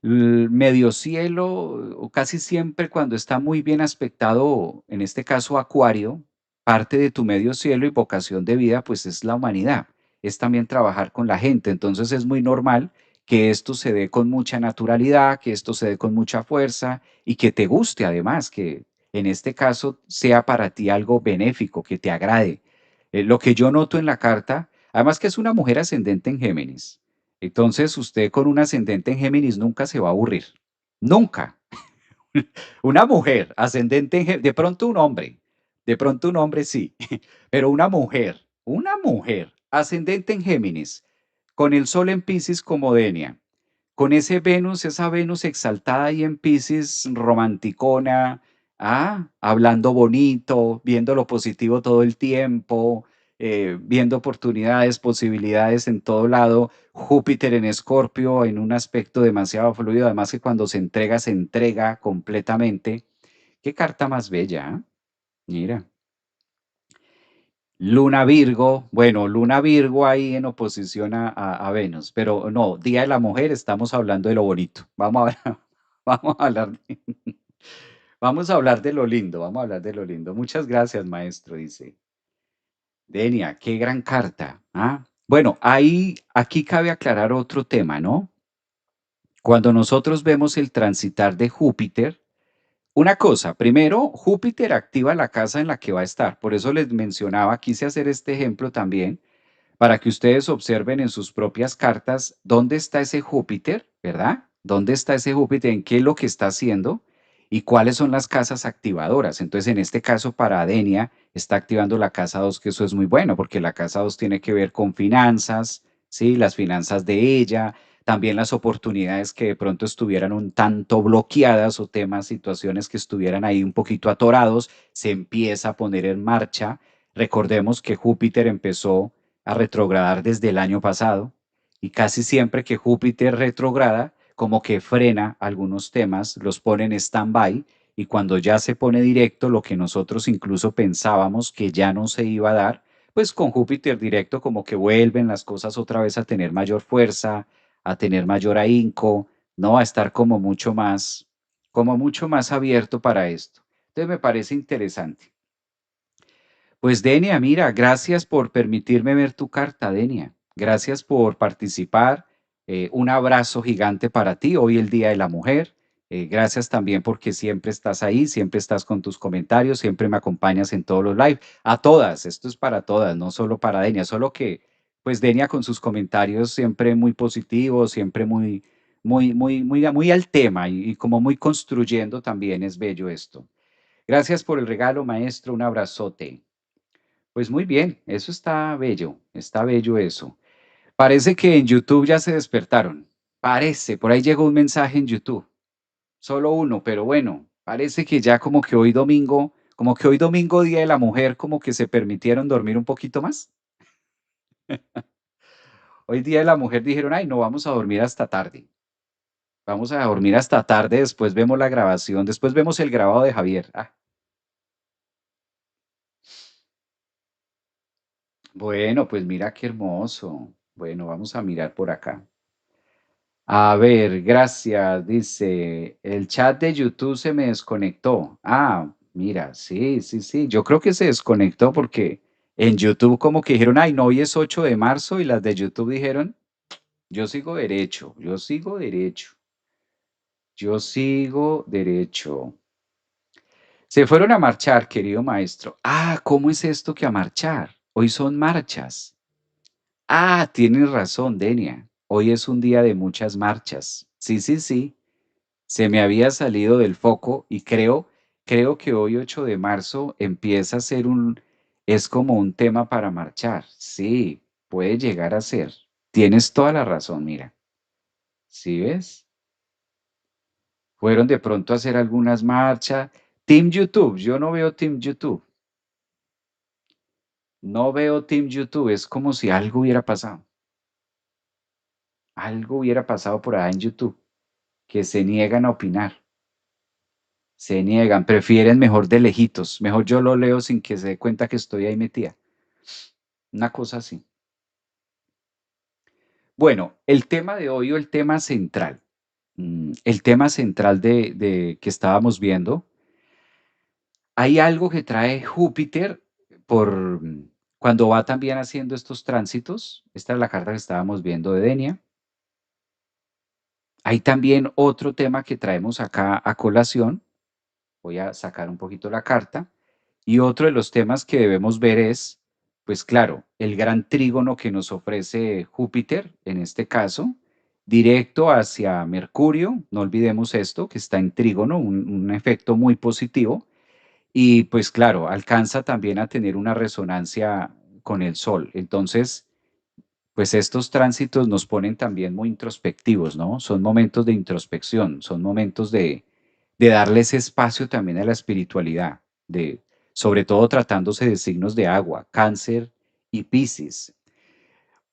el medio cielo, o casi siempre cuando está muy bien aspectado, en este caso Acuario, parte de tu medio cielo y vocación de vida, pues es la humanidad, es también trabajar con la gente. Entonces es muy normal que esto se dé con mucha naturalidad, que esto se dé con mucha fuerza y que te guste además, que en este caso sea para ti algo benéfico, que te agrade. Lo que yo noto en la carta, además que es una mujer ascendente en Géminis. Entonces, usted con un ascendente en Géminis nunca se va a aburrir. Nunca. Una mujer ascendente en Géminis, de pronto un hombre sí, pero una mujer ascendente en Géminis, con el sol en Piscis como Denia, con ese Venus, esa Venus exaltada ahí en Piscis, romanticona, hablando bonito, viendo lo positivo todo el tiempo, viendo oportunidades, posibilidades en todo lado. Júpiter en Escorpio en un aspecto demasiado fluido, además que cuando se entrega completamente. Qué carta más bella, ¿ah? Mira. Luna Virgo, bueno, Luna Virgo ahí en oposición a Venus, pero no, Día de la Mujer, estamos hablando de lo bonito. Vamos a hablar, vamos a hablar de lo lindo, vamos a hablar de lo lindo. Muchas gracias, maestro, dice. Denia, qué gran carta. ¿Ah? Bueno, aquí cabe aclarar otro tema, ¿no? Cuando nosotros vemos el transitar de Júpiter, una cosa, primero, Júpiter activa la casa en la que va a estar. Por eso les mencionaba, quise hacer este ejemplo también para que ustedes observen en sus propias cartas dónde está ese Júpiter, ¿verdad? ¿Dónde está ese Júpiter? ¿En qué es lo que está haciendo? ¿Y cuáles son las casas activadoras? Entonces, en este caso, para Adenia, está activando la casa 2, que eso es muy bueno, porque la casa 2 tiene que ver con finanzas, ¿sí? Las finanzas de ella, también las oportunidades que de pronto estuvieran un tanto bloqueadas o temas, situaciones que estuvieran ahí un poquito atorados, se empieza a poner en marcha. Recordemos que Júpiter empezó a retrogradar desde el año pasado y casi siempre que Júpiter retrograda, como que frena algunos temas, los pone en stand-by y cuando ya se pone directo, lo que nosotros incluso pensábamos que ya no se iba a dar, pues con Júpiter directo como que vuelven las cosas otra vez a tener mayor fuerza, a tener mayor ahínco, ¿no? A estar como mucho más abierto para esto. Entonces me parece interesante. Pues Denia, mira, gracias por permitirme ver tu carta, Denia. Gracias por participar. Un abrazo gigante para ti, hoy el Día de la Mujer. Gracias también porque siempre estás ahí, siempre estás con tus comentarios, siempre me acompañas en todos los live. A todas, esto es para todas, no solo para Denia, solo que, pues Denia con sus comentarios siempre muy positivos, siempre muy al tema y como muy construyendo también es bello esto. Gracias por el regalo, maestro, un abrazote. Pues muy bien, eso está bello eso. Parece que en YouTube ya se despertaron. Parece, por ahí llegó un mensaje en YouTube, solo uno, pero bueno, parece que ya como que hoy domingo, Día de la Mujer, como que se permitieron dormir un poquito más. Hoy Día de la Mujer dijeron, ay, no, vamos a dormir hasta tarde. Vamos a dormir hasta tarde, después vemos la grabación, después vemos el grabado de Javier. Ah, bueno, pues mira qué hermoso. Bueno, vamos a mirar por acá. A ver, gracias. Dice, el chat de YouTube se me desconectó. Ah, mira, sí, sí, sí. Yo creo que se desconectó porque en YouTube como que dijeron, ay, no, hoy es 8 de marzo y las de YouTube dijeron, yo sigo derecho, yo sigo derecho, yo sigo derecho. Se fueron a marchar, querido maestro. Ah, ¿cómo es esto que a marchar? Hoy son marchas. Ah, tienes razón, Denia. Hoy es un día de muchas marchas. Sí, sí, sí. Se me había salido del foco y creo que hoy 8 de marzo empieza a ser es como un tema para marchar. Sí, puede llegar a ser. Tienes toda la razón, mira. ¿Sí ves? Fueron de pronto a hacer algunas marchas. Team YouTube, yo no veo Team YouTube. No veo Team YouTube. Es como si algo hubiera pasado. Algo hubiera pasado por ahí en YouTube, que se niegan a opinar. Se niegan, prefieren mejor de lejitos. Mejor yo lo leo sin que se dé cuenta que estoy ahí metida. Una cosa así. Bueno, el tema de hoy o el tema central, el tema central de que estábamos viendo, hay algo que trae Júpiter por cuando va también haciendo estos tránsitos. Esta es la carta que estábamos viendo de Denia. Hay también otro tema que traemos acá a colación. Voy a sacar un poquito la carta. Y otro de los temas que debemos ver es, pues claro, el gran trígono que nos ofrece Júpiter, en este caso, directo hacia Mercurio, no olvidemos esto, que está en trígono, un efecto muy positivo, y pues claro, alcanza también a tener una resonancia con el Sol. Entonces, pues estos tránsitos nos ponen también muy introspectivos, ¿no? Son momentos de introspección, son momentos de darle ese espacio también a la espiritualidad, sobre todo tratándose de signos de agua, Cáncer y Piscis.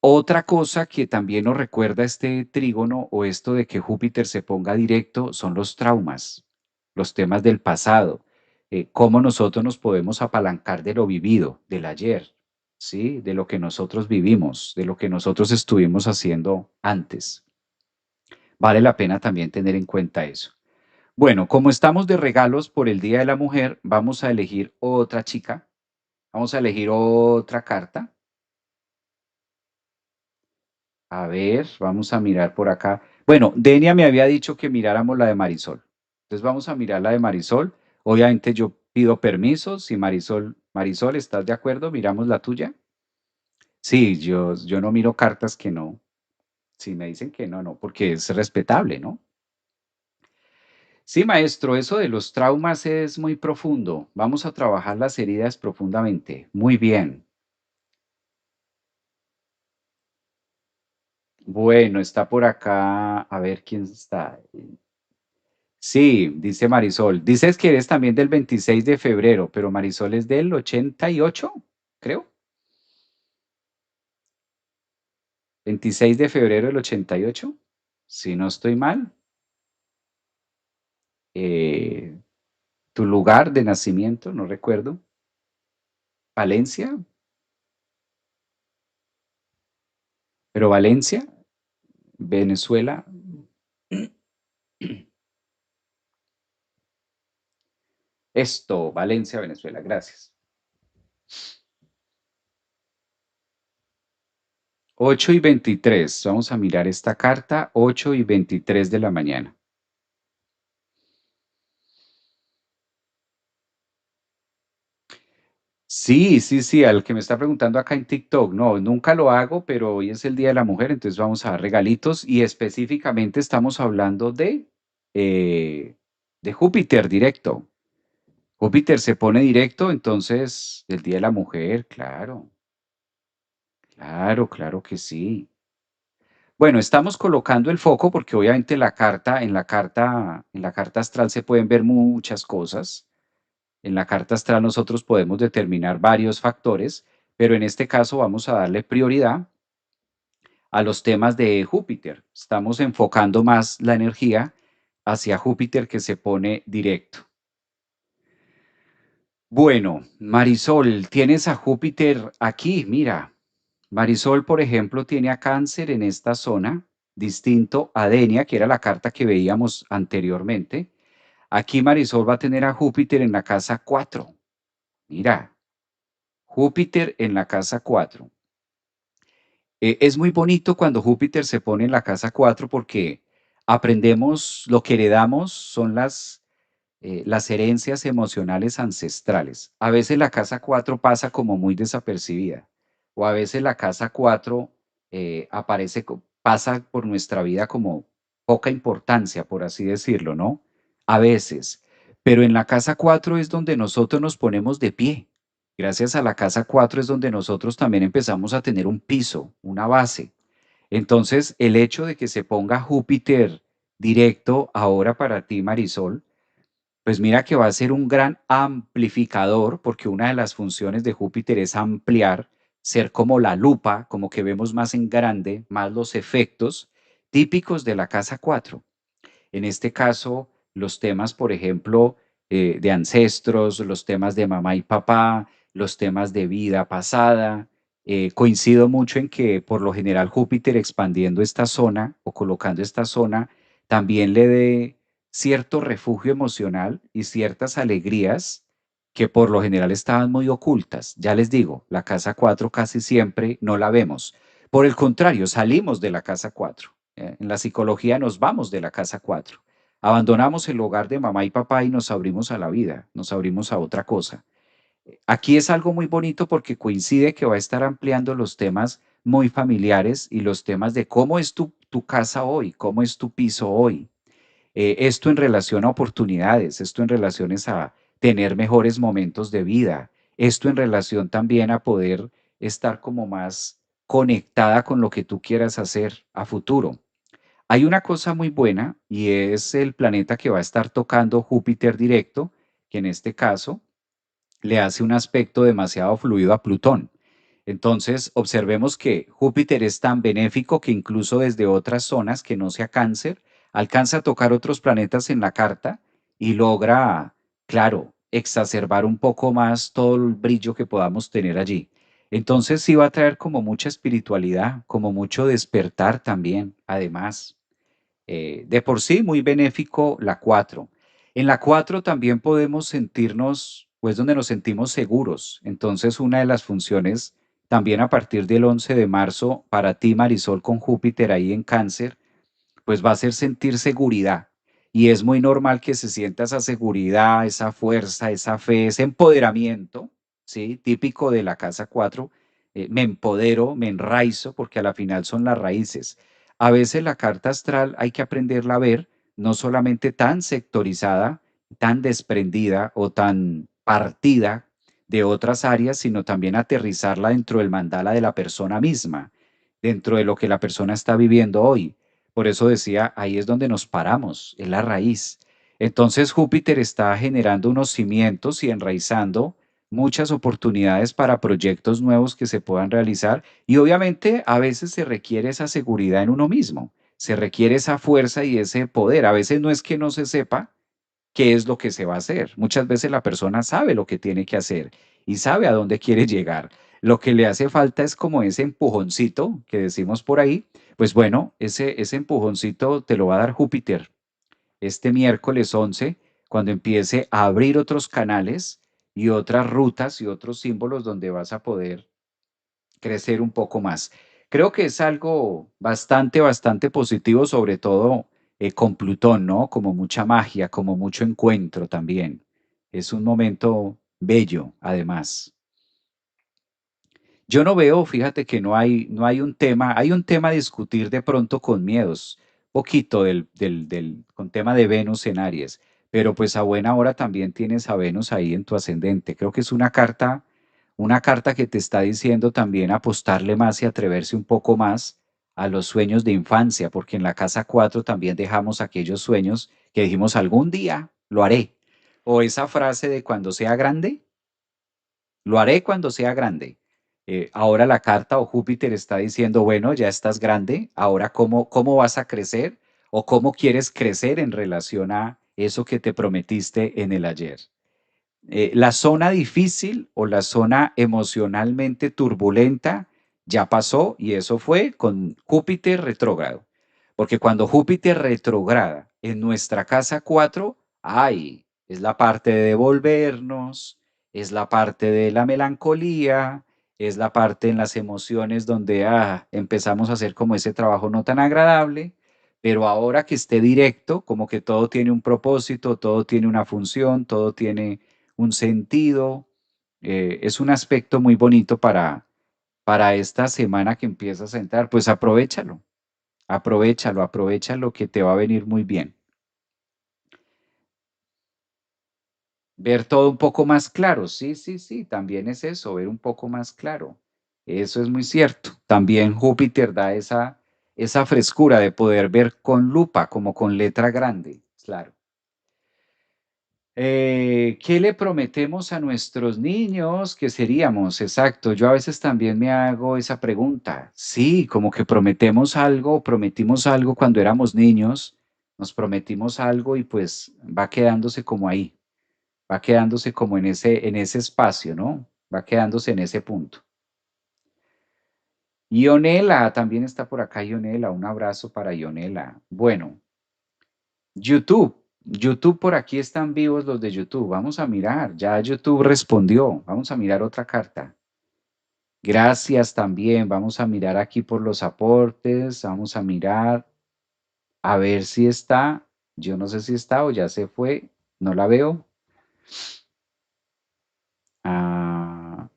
Otra cosa que también nos recuerda este trígono o esto de que Júpiter se ponga directo son los traumas, los temas del pasado, cómo nosotros nos podemos apalancar de lo vivido, del ayer, ¿sí? De lo que nosotros vivimos, de lo que nosotros estuvimos haciendo antes. Vale la pena también tener en cuenta eso. Bueno, como estamos de regalos por el Día de la Mujer, vamos a elegir otra chica, vamos a elegir otra carta. A ver, vamos a mirar por acá. Bueno, Denia me había dicho que miráramos la de Marisol. Entonces vamos a mirar la de Marisol. Obviamente yo pido permiso. Si Marisol, ¿estás de acuerdo? ¿Miramos la tuya? Sí, yo no miro cartas que no. Si me dicen que no, no, porque es respetable, ¿no? Sí, maestro, eso de los traumas es muy profundo. Vamos a trabajar las heridas profundamente. Muy bien. Bueno, está por acá. A ver quién está. Sí, dice Marisol. Dices que eres también del 26 de febrero, pero Marisol es del 88, creo. 26 de febrero del 88, si no estoy mal. Eh, Tu lugar de nacimiento, no recuerdo. Valencia, pero Valencia, Venezuela. Esto, Valencia, Venezuela, gracias. 8:23. Vamos a mirar esta carta, 8:23 de la mañana. Sí, sí, sí, al que me está preguntando acá en TikTok, no, nunca lo hago, pero hoy es el Día de la Mujer, entonces vamos a dar regalitos y específicamente estamos hablando eh, de Júpiter directo. Júpiter se pone directo, entonces el Día de la Mujer, claro, claro, claro que sí. Bueno, estamos colocando el foco porque obviamente en la carta astral se pueden ver muchas cosas. En la carta astral nosotros podemos determinar varios factores, pero en este caso vamos a darle prioridad a los temas de Júpiter. Estamos enfocando más la energía hacia Júpiter que se pone directo. Bueno, Marisol, tienes a Júpiter aquí, mira. Marisol, por ejemplo, tiene a Cáncer en esta zona, distinto a Denia, que era la carta que veíamos anteriormente. Aquí Marisol va a tener a Júpiter en la casa 4. Mira, Júpiter en la casa 4. Es muy bonito cuando Júpiter se pone en la casa 4 porque aprendemos, lo que heredamos son las herencias emocionales ancestrales. A veces la casa 4 pasa como muy desapercibida o a veces la casa 4 pasa por nuestra vida como poca importancia, por así decirlo, ¿no? A veces. Pero en la casa 4 es donde nosotros nos ponemos de pie. Gracias a la casa 4 es donde nosotros también empezamos a tener un piso, una base. Entonces, el hecho de que se ponga Júpiter directo ahora para ti, Marisol, pues mira que va a ser un gran amplificador, porque una de las funciones de Júpiter es ampliar, ser como la lupa, como que vemos más en grande, más los efectos típicos de la casa 4. En este caso, los temas, por ejemplo, de ancestros, los temas de mamá y papá, los temas de vida pasada. Coincido mucho en que por lo general Júpiter expandiendo esta zona o colocando esta zona también le dé cierto refugio emocional y ciertas alegrías que por lo general estaban muy ocultas. Ya les digo, la casa 4 casi siempre no la vemos. Por el contrario, salimos de la casa 4. En la psicología nos vamos de la casa 4. Abandonamos el hogar de mamá y papá y nos abrimos a la vida, nos abrimos a otra cosa. Aquí es algo muy bonito porque coincide que va a estar ampliando los temas muy familiares y los temas de cómo es tu casa hoy, cómo es tu piso hoy. Esto en relación a oportunidades, esto en relaciones a tener mejores momentos de vida, esto en relación también a poder estar como más conectada con lo que tú quieras hacer a futuro. Hay una cosa muy buena y es el planeta que va a estar tocando Júpiter directo, que en este caso le hace un aspecto demasiado fluido a Plutón. Entonces, observemos que Júpiter es tan benéfico que incluso desde otras zonas que no sea Cáncer, alcanza a tocar otros planetas en la carta y logra, claro, exacerbar un poco más todo el brillo que podamos tener allí. Entonces sí va a traer como mucha espiritualidad, como mucho despertar también, además. De por sí, muy benéfico la 4. En la 4 también podemos sentirnos, pues donde nos sentimos seguros. Entonces, una de las funciones, también a partir del 11 de marzo, para ti, Marisol, con Júpiter ahí en Cáncer, pues va a ser sentir seguridad. Y es muy normal que se sienta esa seguridad, esa fuerza, esa fe, ese empoderamiento, ¿sí? Típico de la casa 4. Me empodero, me enraizo, porque a la final son las raíces. A veces la carta astral hay que aprenderla a ver, no solamente tan sectorizada, tan desprendida o tan partida de otras áreas, sino también aterrizarla dentro del mandala de la persona misma, dentro de lo que la persona está viviendo hoy. Por eso decía, ahí es donde nos paramos, es la raíz. Entonces Júpiter está generando unos cimientos y enraizando muchas oportunidades para proyectos nuevos que se puedan realizar y obviamente a veces se requiere esa seguridad en uno mismo, se requiere esa fuerza y ese poder. A veces no es que no se sepa qué es lo que se va a hacer. Muchas veces la persona sabe lo que tiene que hacer y sabe a dónde quiere llegar. Lo que le hace falta es como ese empujoncito que decimos por ahí. Pues bueno, ese empujoncito te lo va a dar Júpiter este miércoles 11, cuando empiece a abrir otros canales y otras rutas y otros símbolos donde vas a poder crecer un poco más. Creo que es algo bastante, bastante positivo, sobre todo con Plutón, ¿no? Como mucha magia, como mucho encuentro también. Es un momento bello, además. Yo no veo, fíjate que no hay un tema, hay un tema a discutir de pronto con miedos, poquito con tema de Venus en Aries, pero pues a buena hora también tienes a Venus ahí en tu ascendente. Creo que es una carta que te está diciendo también apostarle más y atreverse un poco más a los sueños de infancia, porque en la casa 4 también dejamos aquellos sueños que dijimos algún día lo haré. O esa frase de cuando sea grande, lo haré cuando sea grande. Ahora la carta o Júpiter está diciendo, bueno, ya estás grande, ahora cómo vas a crecer o cómo quieres crecer en relación a eso que te prometiste en el ayer. La zona difícil o la zona emocionalmente turbulenta ya pasó y eso fue con Júpiter retrógrado. Porque cuando Júpiter retrograda en nuestra casa 4, ay, es la parte de devolvernos, es la parte de la melancolía, es la parte en las emociones donde empezamos a hacer como ese trabajo no tan agradable, pero ahora que esté directo, como que todo tiene un propósito, todo tiene una función, todo tiene un sentido. Es un aspecto muy bonito para esta semana que empiezas a entrar. Pues aprovechalo, aprovechalo, aprovechalo que te va a venir muy bien. Ver todo un poco más claro. Sí, sí, sí, también es eso, ver un poco más claro. Eso es muy cierto. También Júpiter da esa frescura de poder ver con lupa, como con letra grande. Claro. ¿Qué le prometemos a nuestros niños que seríamos? Exacto, yo a veces también me hago esa pregunta. Sí, como que prometimos algo cuando éramos niños, nos prometimos algo y pues va quedándose como ahí, va quedándose como en ese espacio, ¿no? Va quedándose en ese punto. Ionela, también está por acá Ionela, un abrazo para Ionela. Bueno, YouTube. YouTube, por aquí están vivos los de YouTube. Vamos a mirar. Ya YouTube respondió. Vamos a mirar otra carta. Gracias también. Vamos a mirar aquí por los aportes. Vamos a mirar a ver si está. Yo no sé si está o ya se fue. No la veo. Ah,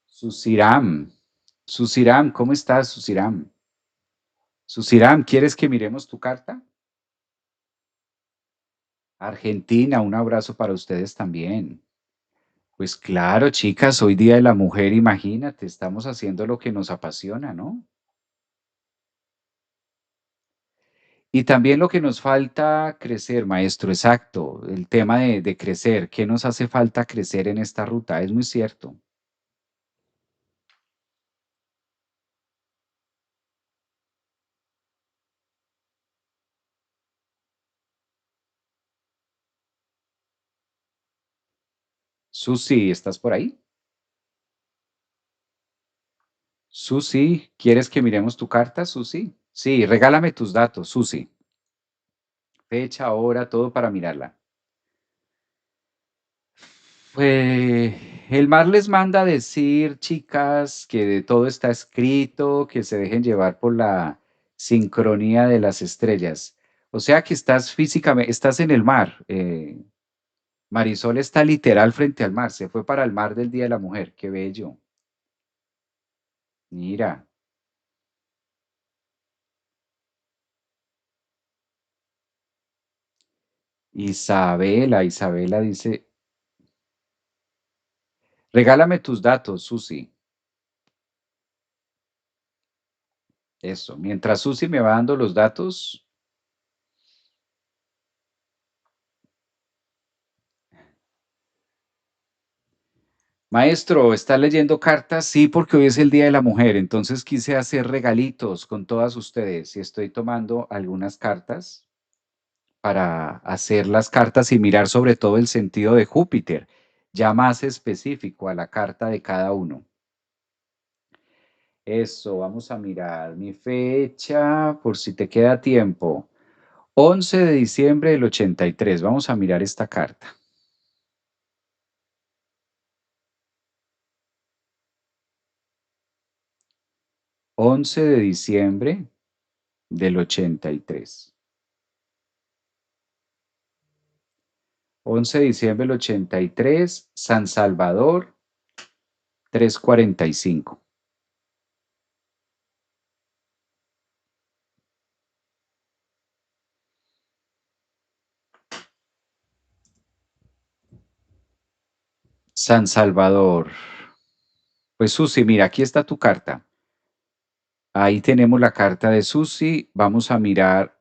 Susiram. Susiram, ¿cómo estás, Susiram? Susiram, ¿quieres que miremos tu carta? Argentina, un abrazo para ustedes también. Pues claro, chicas, hoy Día de la Mujer, imagínate, estamos haciendo lo que nos apasiona, ¿no? Y también lo que nos falta crecer, maestro, exacto, el tema de crecer, ¿qué nos hace falta crecer en esta ruta? Es muy cierto. Susi, ¿estás por ahí? Susi, ¿quieres que miremos tu carta, Susi? Sí, regálame tus datos, Susi. Fecha, hora, todo para mirarla. Pues el mar les manda a decir, chicas, que de todo está escrito, que se dejen llevar por la sincronía de las estrellas. O sea que estás físicamente, estás en el mar. Marisol está literal frente al mar, se fue para el mar del Día de la Mujer. Qué bello. Mira, Isabela dice, regálame tus datos, Susi. Eso. Mientras Susi me va dando los datos, Maestro, ¿está leyendo cartas? Sí, porque hoy es el Día de la Mujer, entonces quise hacer regalitos con todas ustedes y estoy tomando algunas cartas para hacer las cartas y mirar sobre todo el sentido de Júpiter, ya más específico a la carta de cada uno. Eso, vamos a mirar mi fecha por si te queda tiempo. 11 de diciembre del 83. Vamos a mirar esta carta. 11 de diciembre del 83. 11 de diciembre del 83, San Salvador, 3:45. San Salvador. Pues Susi, mira, aquí está tu carta. Ahí tenemos la carta de Susi. Vamos a mirar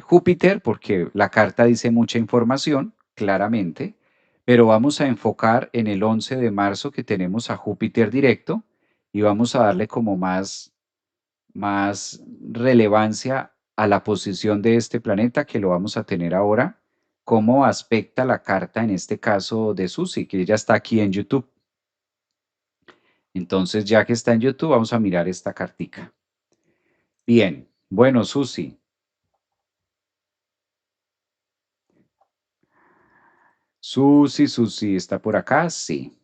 Júpiter porque la carta dice mucha información, claramente, pero vamos a enfocar en el 11 de marzo que tenemos a Júpiter directo y vamos a darle como más relevancia a la posición de este planeta que lo vamos a tener ahora, cómo aspecta la carta en este caso de Susi, que ella está aquí en YouTube. Entonces, ya que está en YouTube, vamos a mirar esta cartica. Bien, bueno, Susi. Susi, ¿está por acá? Sí.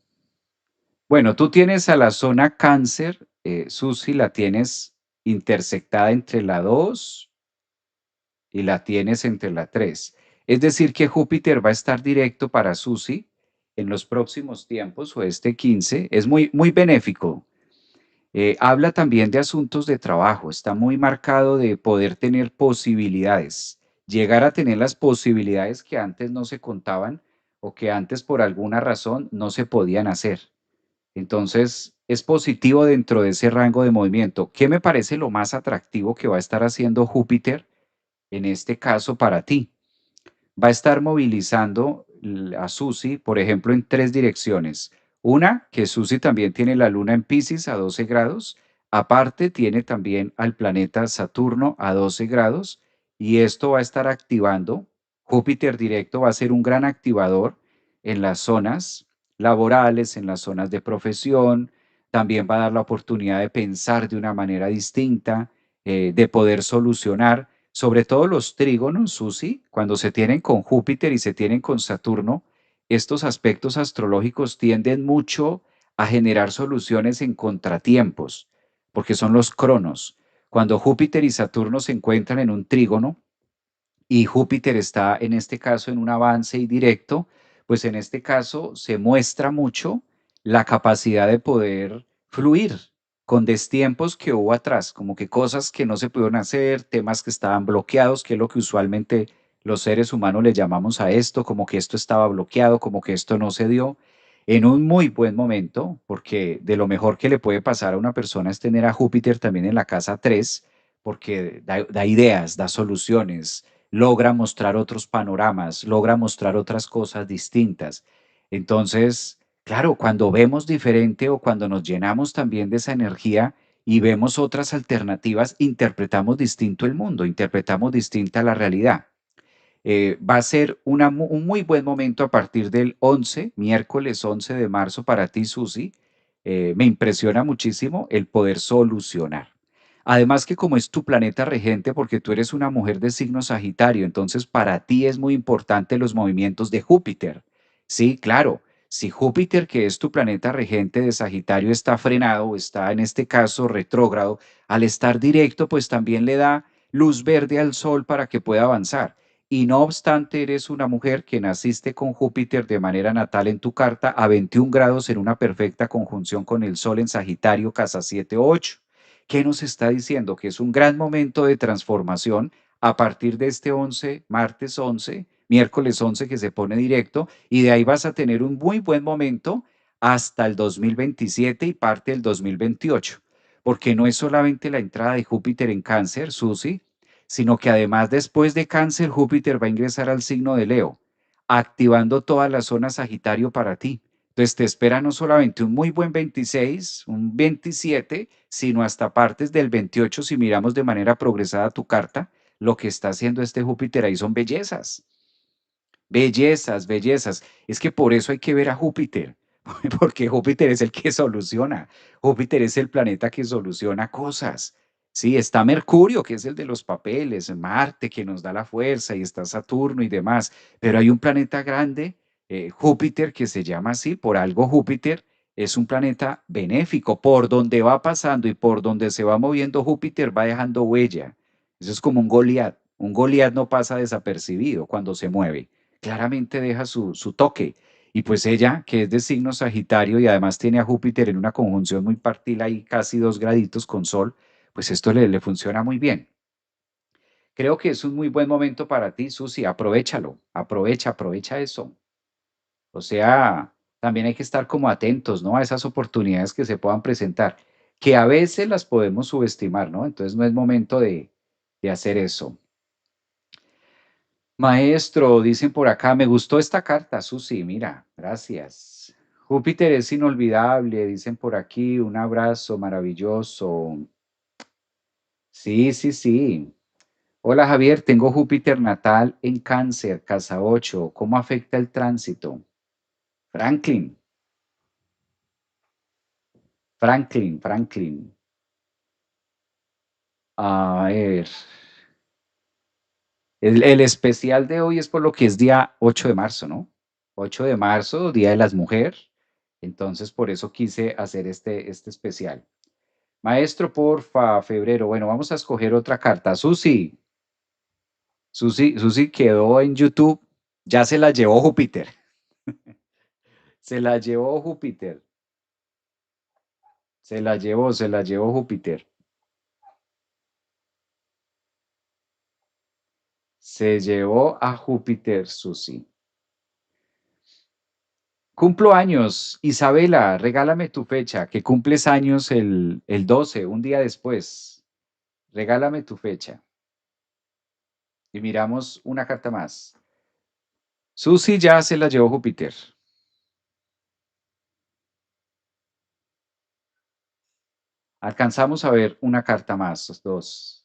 Bueno, tú tienes a la zona cáncer, Susi, la tienes intersectada entre la 2 y la tienes entre la 3. Es decir, que Júpiter va a estar directo para Susi en los próximos tiempos o este 15. Es muy, muy benéfico. Habla también de asuntos de trabajo. Está muy marcado de poder tener posibilidades, llegar a tener las posibilidades que antes no se contaban o que antes por alguna razón no se podían hacer. Entonces, es positivo dentro de ese rango de movimiento. ¿Qué me parece lo más atractivo que va a estar haciendo Júpiter en este caso para ti? Va a estar movilizando a Susi, por ejemplo, en tres direcciones. Una, que Susi también tiene la luna en Pisces a 12 grados. Aparte, tiene también al planeta Saturno a 12 grados. Y esto va a estar activando. Júpiter directo va a ser un gran activador en las zonas laborales, en las zonas de profesión. También va a dar la oportunidad de pensar de una manera distinta, de poder solucionar sobre todo los trígonos, Susi, cuando se tienen con Júpiter y se tienen con Saturno, estos aspectos astrológicos tienden mucho a generar soluciones en contratiempos, porque son los cronos. Cuando Júpiter y Saturno se encuentran en un trígono, y Júpiter está en este caso en un avance y directo, pues en este caso se muestra mucho la capacidad de poder fluir con destiempos que hubo atrás, como que cosas que no se pudieron hacer, temas que estaban bloqueados, que es lo que usualmente los seres humanos le llamamos a esto, como que esto estaba bloqueado, como que esto no se dio, en un muy buen momento, porque de lo mejor que le puede pasar a una persona es tener a Júpiter también en la casa 3, porque da ideas, da soluciones, logra mostrar otros panoramas, logra mostrar otras cosas distintas. Entonces, claro, cuando vemos diferente o cuando nos llenamos también de esa energía y vemos otras alternativas, interpretamos distinto el mundo, interpretamos distinta la realidad. Va a ser un muy buen momento a partir del 11, miércoles 11 de marzo para ti, Susi. Me impresiona muchísimo el poder solucionar. Además que como es tu planeta regente, porque tú eres una mujer de signo Sagitario, entonces para ti es muy importante los movimientos de Júpiter. Sí, claro. Si Júpiter, que es tu planeta regente de Sagitario, está frenado o está en este caso retrógrado, al estar directo, pues también le da luz verde al Sol para que pueda avanzar. Y no obstante, eres una mujer que naciste con Júpiter de manera natal en tu carta a 21 grados en una perfecta conjunción con el Sol en Sagitario, casa 7 o 8. ¿Qué nos está diciendo? Que es un gran momento de transformación a partir de este 11, martes 11, miércoles 11 que se pone directo y de ahí vas a tener un muy buen momento hasta el 2027 y parte del 2028. Porque no es solamente la entrada de Júpiter en cáncer, Susi, sino que además después de cáncer, Júpiter va a ingresar al signo de Leo, activando toda la zona Sagitario para ti. Entonces te espera no solamente un muy buen 26, un 27, sino hasta partes del 28 si miramos de manera progresada tu carta, lo que está haciendo este Júpiter ahí son bellezas. Bellezas, bellezas. Es que por eso hay que ver a Júpiter, porque Júpiter es el que soluciona. Júpiter es el planeta que soluciona cosas. Sí, está Mercurio, que es el de los papeles, Marte, que nos da la fuerza, y está Saturno y demás. Pero hay un planeta grande, Júpiter, que se llama así, por algo Júpiter es un planeta benéfico. Por donde va pasando y por donde se va moviendo Júpiter va dejando huella. Eso es como un Goliat. Un Goliat no pasa desapercibido cuando se mueve, claramente deja su toque. Y pues ella, que es de signo Sagitario y además tiene a Júpiter en una conjunción muy partil ahí, casi 2 graditos con Sol, pues esto le funciona muy bien. Creo que es un muy buen momento para ti, Susi. Aprovéchalo, aprovecha eso. O sea, también hay que estar como atentos, ¿no? A esas oportunidades que se puedan presentar, que a veces las podemos subestimar, ¿no? Entonces no es momento de hacer eso. Maestro, dicen por acá, me gustó esta carta, Susi, mira, gracias. Júpiter es inolvidable, dicen por aquí, un abrazo maravilloso. Sí, sí, sí. Hola Javier, tengo Júpiter natal en Cáncer, casa 8. ¿Cómo afecta el tránsito? Franklin, Franklin. A ver, el especial de hoy es por lo que es día 8 de marzo, ¿no? 8 de marzo, Día de las Mujeres. Entonces, por eso quise hacer este especial. Maestro, porfa, febrero. Bueno, vamos a escoger otra carta. Susi quedó en YouTube. Ya se la llevó Júpiter. Se la llevó Júpiter. Se la llevó Júpiter. Se llevó a Júpiter, Susi. Cumplo años. Isabela, regálame tu fecha, que cumples años el 12, un día después. Regálame tu fecha. Y miramos una carta más. Susi ya se la llevó Júpiter. Alcanzamos a ver una carta más, dos.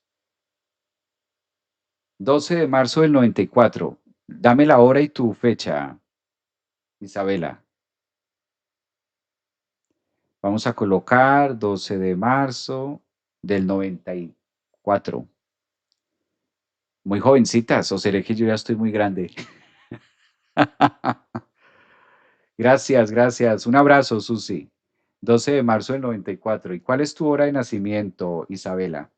12 de marzo del 94. Dame la hora y tu fecha, Isabela. Vamos a colocar 12 de marzo del 94. Muy jovencitas, o seré que yo ya estoy muy grande. Gracias, gracias. Un abrazo, Susi. 12 de marzo del 94. ¿Y cuál es tu hora de nacimiento, Isabela?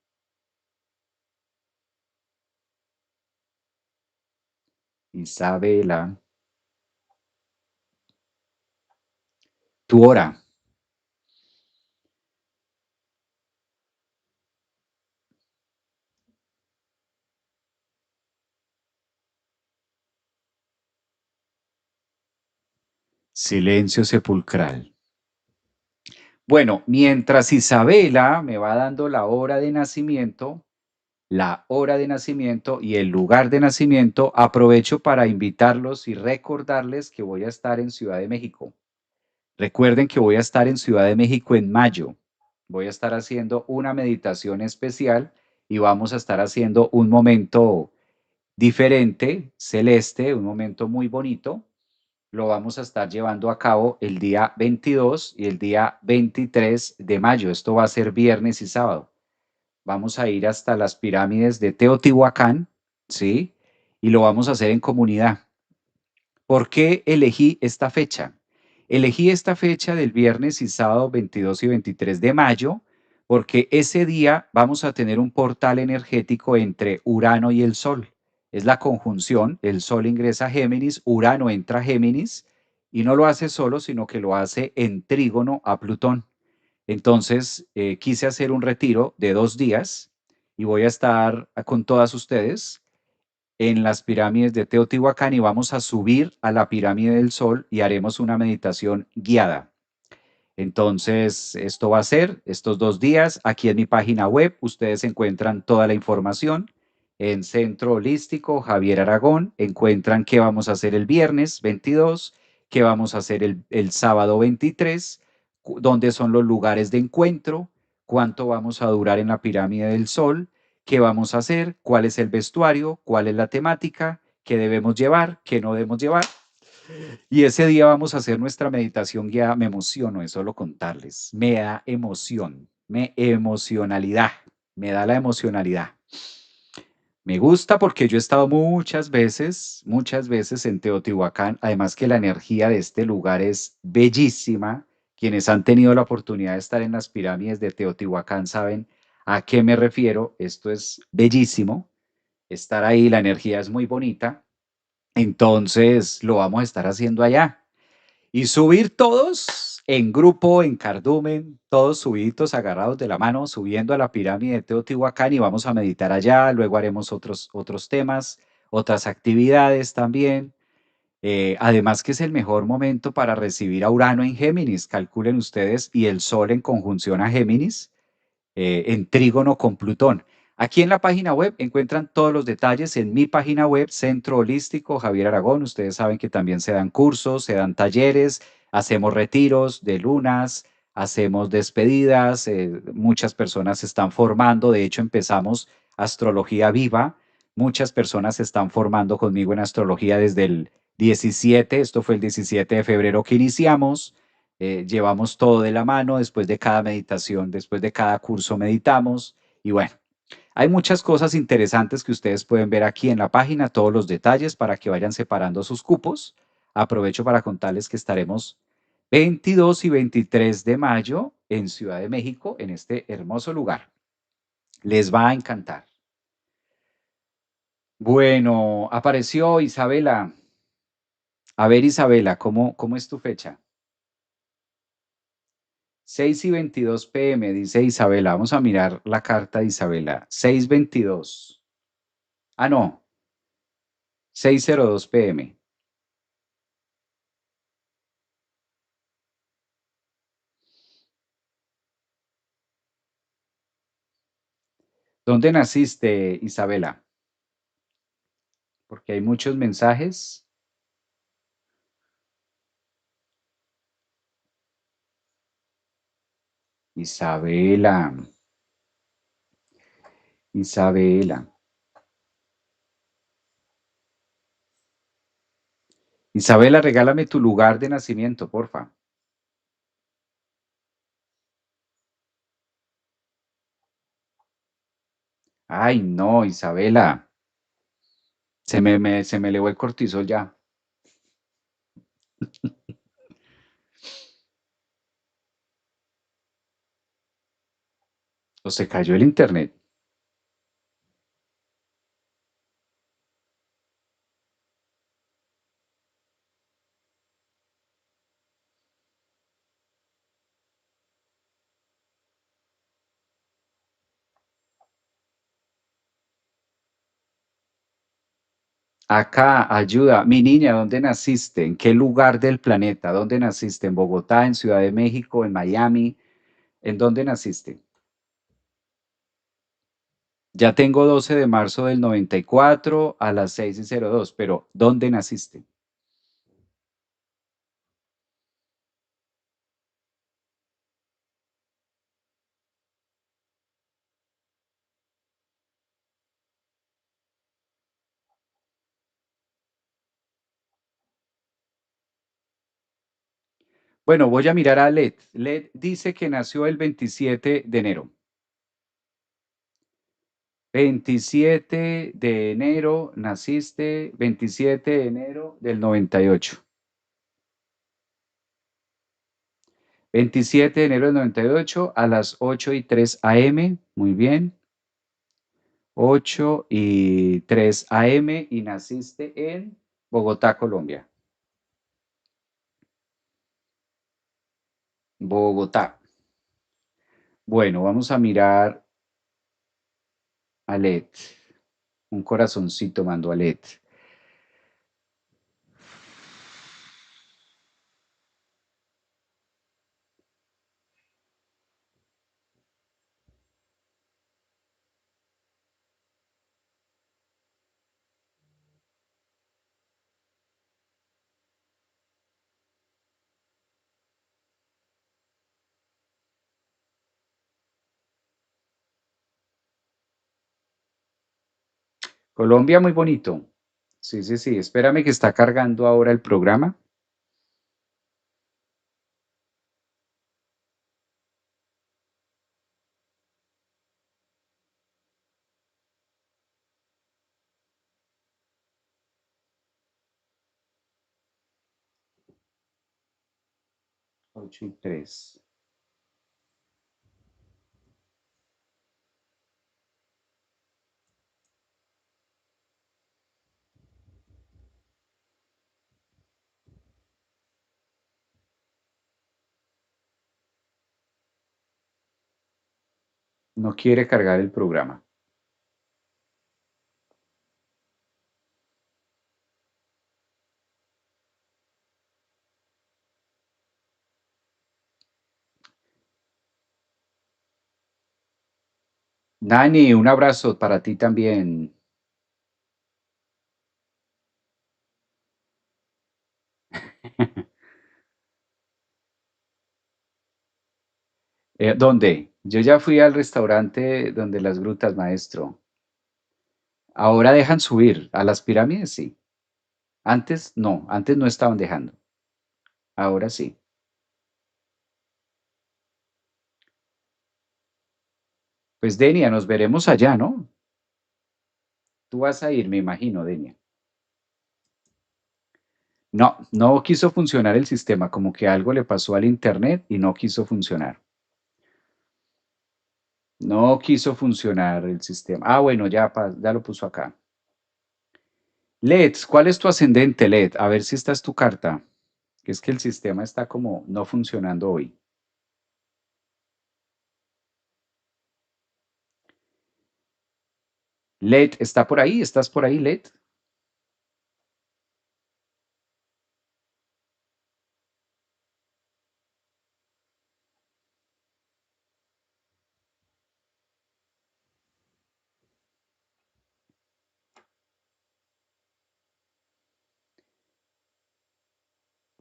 Isabela, tu hora. Silencio sepulcral. Bueno, mientras Isabela me va dando la hora de nacimiento y el lugar de nacimiento, aprovecho para invitarlos y recordarles que voy a estar en Ciudad de México. Recuerden que voy a estar en Ciudad de México en mayo. Voy a estar haciendo una meditación especial y vamos a estar haciendo un momento diferente, celeste, un momento muy bonito. Lo vamos a estar llevando a cabo el día 22 y el día 23 de mayo. Esto va a ser viernes y sábado. Vamos a ir hasta las pirámides de Teotihuacán, ¿sí? Y lo vamos a hacer en comunidad. ¿Por qué elegí esta fecha? Elegí esta fecha del viernes y sábado 22 y 23 de mayo porque ese día vamos a tener un portal energético entre Urano y el Sol. Es la conjunción, el Sol ingresa a Géminis, Urano entra a Géminis y no lo hace solo, sino que lo hace en trígono a Plutón. Entonces, quise hacer un retiro de 2 días y voy a estar con todas ustedes en las pirámides de Teotihuacán y vamos a subir a la pirámide del Sol y haremos una meditación guiada. Entonces, esto va a ser estos 2 días. Aquí en mi página web ustedes encuentran toda la información. En Centro Holístico Javier Aragón encuentran qué vamos a hacer el viernes 22, qué vamos a hacer el sábado 23, dónde son los lugares de encuentro, cuánto vamos a durar en la pirámide del Sol, qué vamos a hacer, cuál es el vestuario, cuál es la temática, qué debemos llevar, qué no debemos llevar. Y ese día vamos a hacer nuestra meditación guiada. Me emociono de solo contarles. Me da emoción, me emocionalidad, me da la emocionalidad. Me gusta porque yo he estado muchas veces en Teotihuacán. Además que la energía de este lugar es bellísima. Quienes han tenido la oportunidad de estar en las pirámides de Teotihuacán saben a qué me refiero. Esto es bellísimo. Estar ahí, la energía es muy bonita. Entonces lo vamos a estar haciendo allá. Y subir todos en grupo, en cardumen, todos subiditos, agarrados de la mano, subiendo a la pirámide de Teotihuacán y vamos a meditar allá. Luego haremos otros temas, otras actividades también. Además que es el mejor momento para recibir a Urano en Géminis, calculen ustedes, y el Sol en conjunción a Géminis en trígono con Plutón. Aquí en la página web encuentran todos los detalles en mi página web, Centro Holístico Javier Aragón. Ustedes saben que también se dan cursos, se dan talleres, hacemos retiros de lunas, hacemos despedidas, muchas personas se están formando. De hecho, empezamos astrología viva. Muchas personas se están formando conmigo en astrología desde el 17. Esto fue el 17 de febrero que iniciamos. Llevamos todo de la mano, después de cada meditación, después de cada curso meditamos y bueno, hay muchas cosas interesantes que ustedes pueden ver aquí en la página, todos los detalles para que vayan separando sus cupos. Aprovecho para contarles que estaremos 22 y 23 de mayo en Ciudad de México, en este hermoso lugar. Les va a encantar. Bueno, apareció Isabela. A ver, Isabela, ¿cómo es tu fecha? 6:22 p.m., dice Isabela. Vamos a mirar la carta de Isabela. 6:22. Ah, no, 6:02 p.m. ¿Dónde naciste, Isabela? Porque hay muchos mensajes. Isabela, Isabela. Isabela, regálame tu lugar de nacimiento, porfa. Ay, no, Isabela. Se me elevó el cortisol ya. O se cayó el internet. Acá, ayuda. Mi niña, ¿dónde naciste? ¿En qué lugar del planeta? ¿Dónde naciste? ¿En Bogotá, en Ciudad de México, en Miami? ¿En dónde naciste? Ya tengo 12 de marzo del 94 a las 6:02, pero ¿dónde naciste? Bueno, voy a mirar a Led. Led dice que nació el 27 de enero. 27 de enero, naciste 27 de enero del 98. 27 de enero del 98 a las 8:03 a.m. Muy bien. 8:03 a.m. y naciste en Bogotá, Colombia. Bogotá. Bueno, vamos a mirar a Led. Un corazoncito mandó a Led. Colombia muy bonito. Sí, sí, sí. Espérame que está cargando ahora el programa. 8:03. No quiere cargar el programa. Nani, un abrazo para ti también. ¿Dónde? Yo ya fui al restaurante donde las grutas, maestro. Ahora dejan subir. A las pirámides, sí. Antes no estaban dejando. Ahora sí. Pues Denia, nos veremos allá, ¿no? Tú vas a ir, me imagino, Denia. No, no quiso funcionar el sistema, como que algo le pasó al internet y no quiso funcionar. No quiso funcionar el sistema. Ah, bueno, ya, ya lo puso acá. Led, ¿cuál es tu ascendente, Led? A ver si esta es tu carta. Que es que el sistema está como no funcionando hoy. Led, ¿está por ahí? ¿Estás por ahí, Led?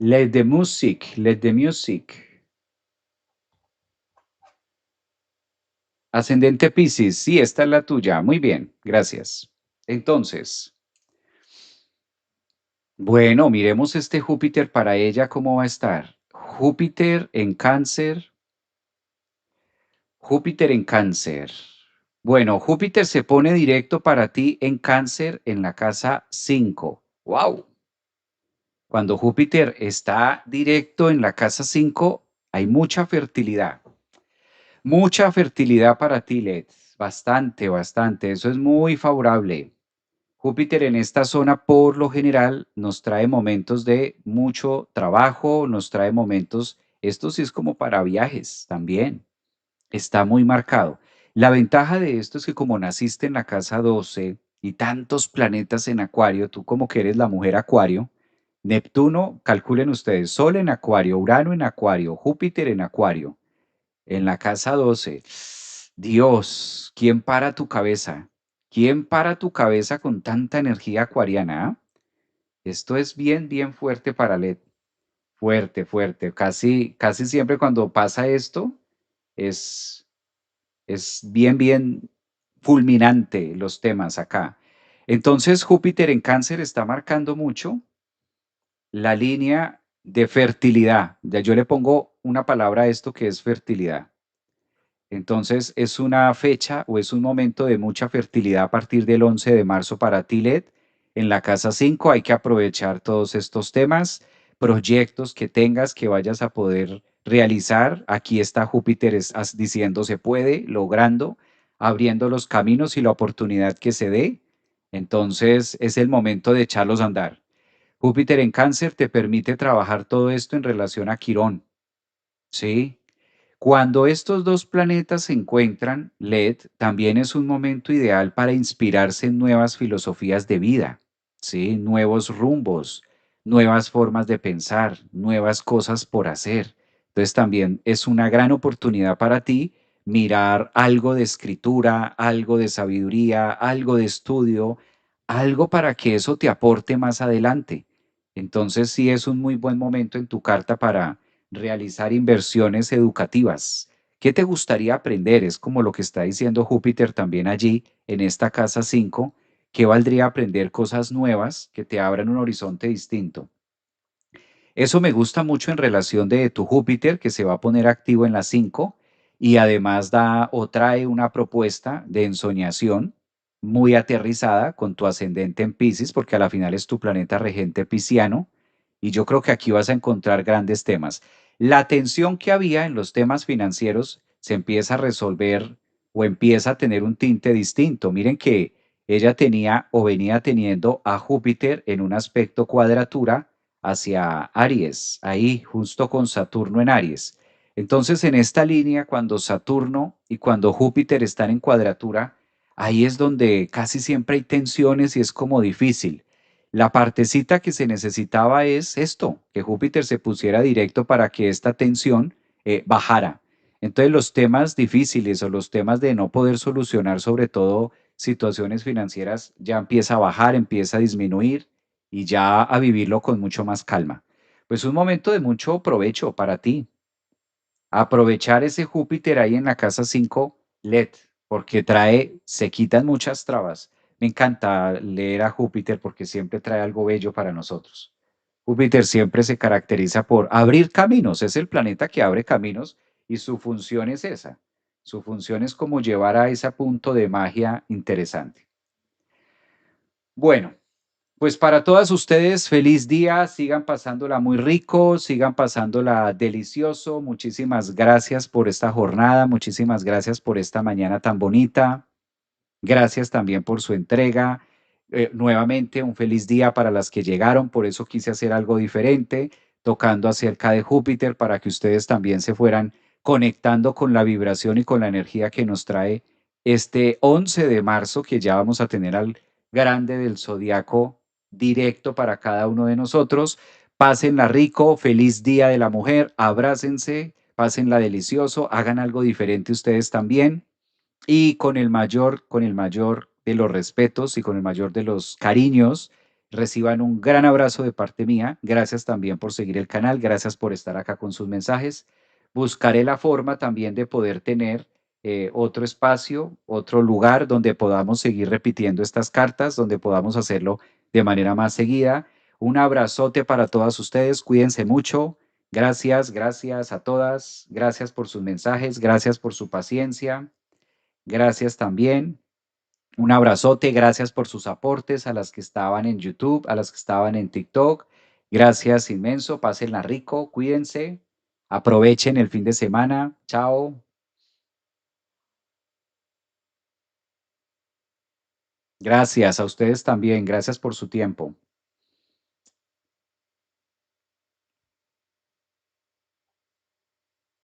Let the music, let the music. Ascendente Piscis, sí, esta es la tuya. Muy bien, gracias. Entonces, bueno, miremos este Júpiter para ella, ¿cómo va a estar? Júpiter en Cáncer. Bueno, Júpiter se pone directo para ti en Cáncer en la casa 5. ¡Wow! Cuando Júpiter está directo en la casa 5, hay mucha fertilidad. Mucha fertilidad para ti, Led. Bastante, bastante. Eso es muy favorable. Júpiter en esta zona, por lo general, nos trae momentos de mucho trabajo, nos trae momentos, esto sí es como para viajes también. Está muy marcado. La ventaja de esto es que como naciste en la casa 12 y tantos planetas en Acuario, tú como que eres la mujer Acuario, Neptuno, calculen ustedes, Sol en Acuario, Urano en Acuario, Júpiter en Acuario, en la casa 12. Dios, ¿quién para tu cabeza? ¿Quién para tu cabeza con tanta energía acuariana? ¿Ah? Esto es bien, bien fuerte para LED. Fuerte, fuerte. Casi, casi siempre cuando pasa esto es es bien, bien fulminante los temas acá. Entonces, Júpiter en Cáncer está marcando mucho la línea de fertilidad. Ya yo le pongo una palabra a esto que es fertilidad. Entonces, es una fecha o es un momento de mucha fertilidad a partir del 11 de marzo para Tilet. En la casa 5 hay que aprovechar todos estos temas, proyectos que tengas que vayas a poder realizar. Aquí está Júpiter diciendo se puede, logrando, abriendo los caminos y la oportunidad que se dé. Entonces, es el momento de echarlos a andar. Júpiter en Cáncer te permite trabajar todo esto en relación a Quirón, ¿sí? Cuando estos dos planetas se encuentran, LED, también es un momento ideal para inspirarse en nuevas filosofías de vida, ¿sí? Nuevos rumbos, nuevas formas de pensar, nuevas cosas por hacer. Entonces también es una gran oportunidad para ti mirar algo de escritura, algo de sabiduría, algo de estudio, algo para que eso te aporte más adelante. Entonces sí es un muy buen momento en tu carta para realizar inversiones educativas. ¿Qué te gustaría aprender? Es como lo que está diciendo Júpiter también allí en esta casa 5. ¿qué valdría aprender cosas nuevas que te abran un horizonte distinto? Eso me gusta mucho en relación de tu Júpiter, que se va a poner activo en las 5 y además da o trae una propuesta de ensoñación muy aterrizada con tu ascendente en Piscis, porque a la final es tu planeta regente pisciano, y yo creo que aquí vas a encontrar grandes temas. La tensión que había en los temas financieros se empieza a resolver o empieza a tener un tinte distinto. Miren que ella tenía o venía teniendo a Júpiter en un aspecto cuadratura hacia Aries, ahí justo con Saturno en Aries. Entonces, en esta línea, cuando Saturno y cuando Júpiter están en cuadratura, ahí es donde casi siempre hay tensiones y es como difícil. La partecita que se necesitaba es esto, que Júpiter se pusiera directo para que esta tensión bajara. Entonces, los temas difíciles o los temas de no poder solucionar, sobre todo situaciones financieras, ya empieza a bajar, empieza a disminuir y ya a vivirlo con mucho más calma. Pues un momento de mucho provecho para ti. Aprovechar ese Júpiter ahí en la casa 5 LED, porque se quitan muchas trabas. Me encanta leer a Júpiter porque siempre trae algo bello para nosotros. Júpiter siempre se caracteriza por abrir caminos, es el planeta que abre caminos y su función es esa. Su función es como llevar a ese punto de magia interesante. Bueno, pues para todas ustedes, feliz día, sigan pasándola muy rico, sigan pasándola delicioso. Muchísimas gracias por esta jornada, muchísimas gracias por esta mañana tan bonita. Gracias también por su entrega. Nuevamente, un feliz día para las que llegaron, por eso quise hacer algo diferente, tocando acerca de Júpiter para que ustedes también se fueran conectando con la vibración y con la energía que nos trae este 11 de marzo, que ya vamos a tener al grande del zodiaco directo para cada uno de nosotros. Pásenla rico, feliz Día de la Mujer, abrácense, pásenla delicioso, hagan algo diferente ustedes también y con el mayor de los respetos y con el mayor de los cariños, reciban un gran abrazo de parte mía. Gracias también por seguir el canal, gracias por estar acá con sus mensajes. Buscaré la forma también de poder tener otro espacio, otro lugar donde podamos seguir repitiendo estas cartas, donde podamos hacerlo de manera más seguida. Un abrazote para todas ustedes, cuídense mucho. Gracias, gracias a todas, gracias por sus mensajes, gracias por su paciencia. Gracias también. Un abrazote, gracias por sus aportes a las que estaban en YouTube, a las que estaban en TikTok. Gracias inmenso, pásenla rico, cuídense, aprovechen el fin de semana. Chao. Gracias a ustedes también, gracias por su tiempo.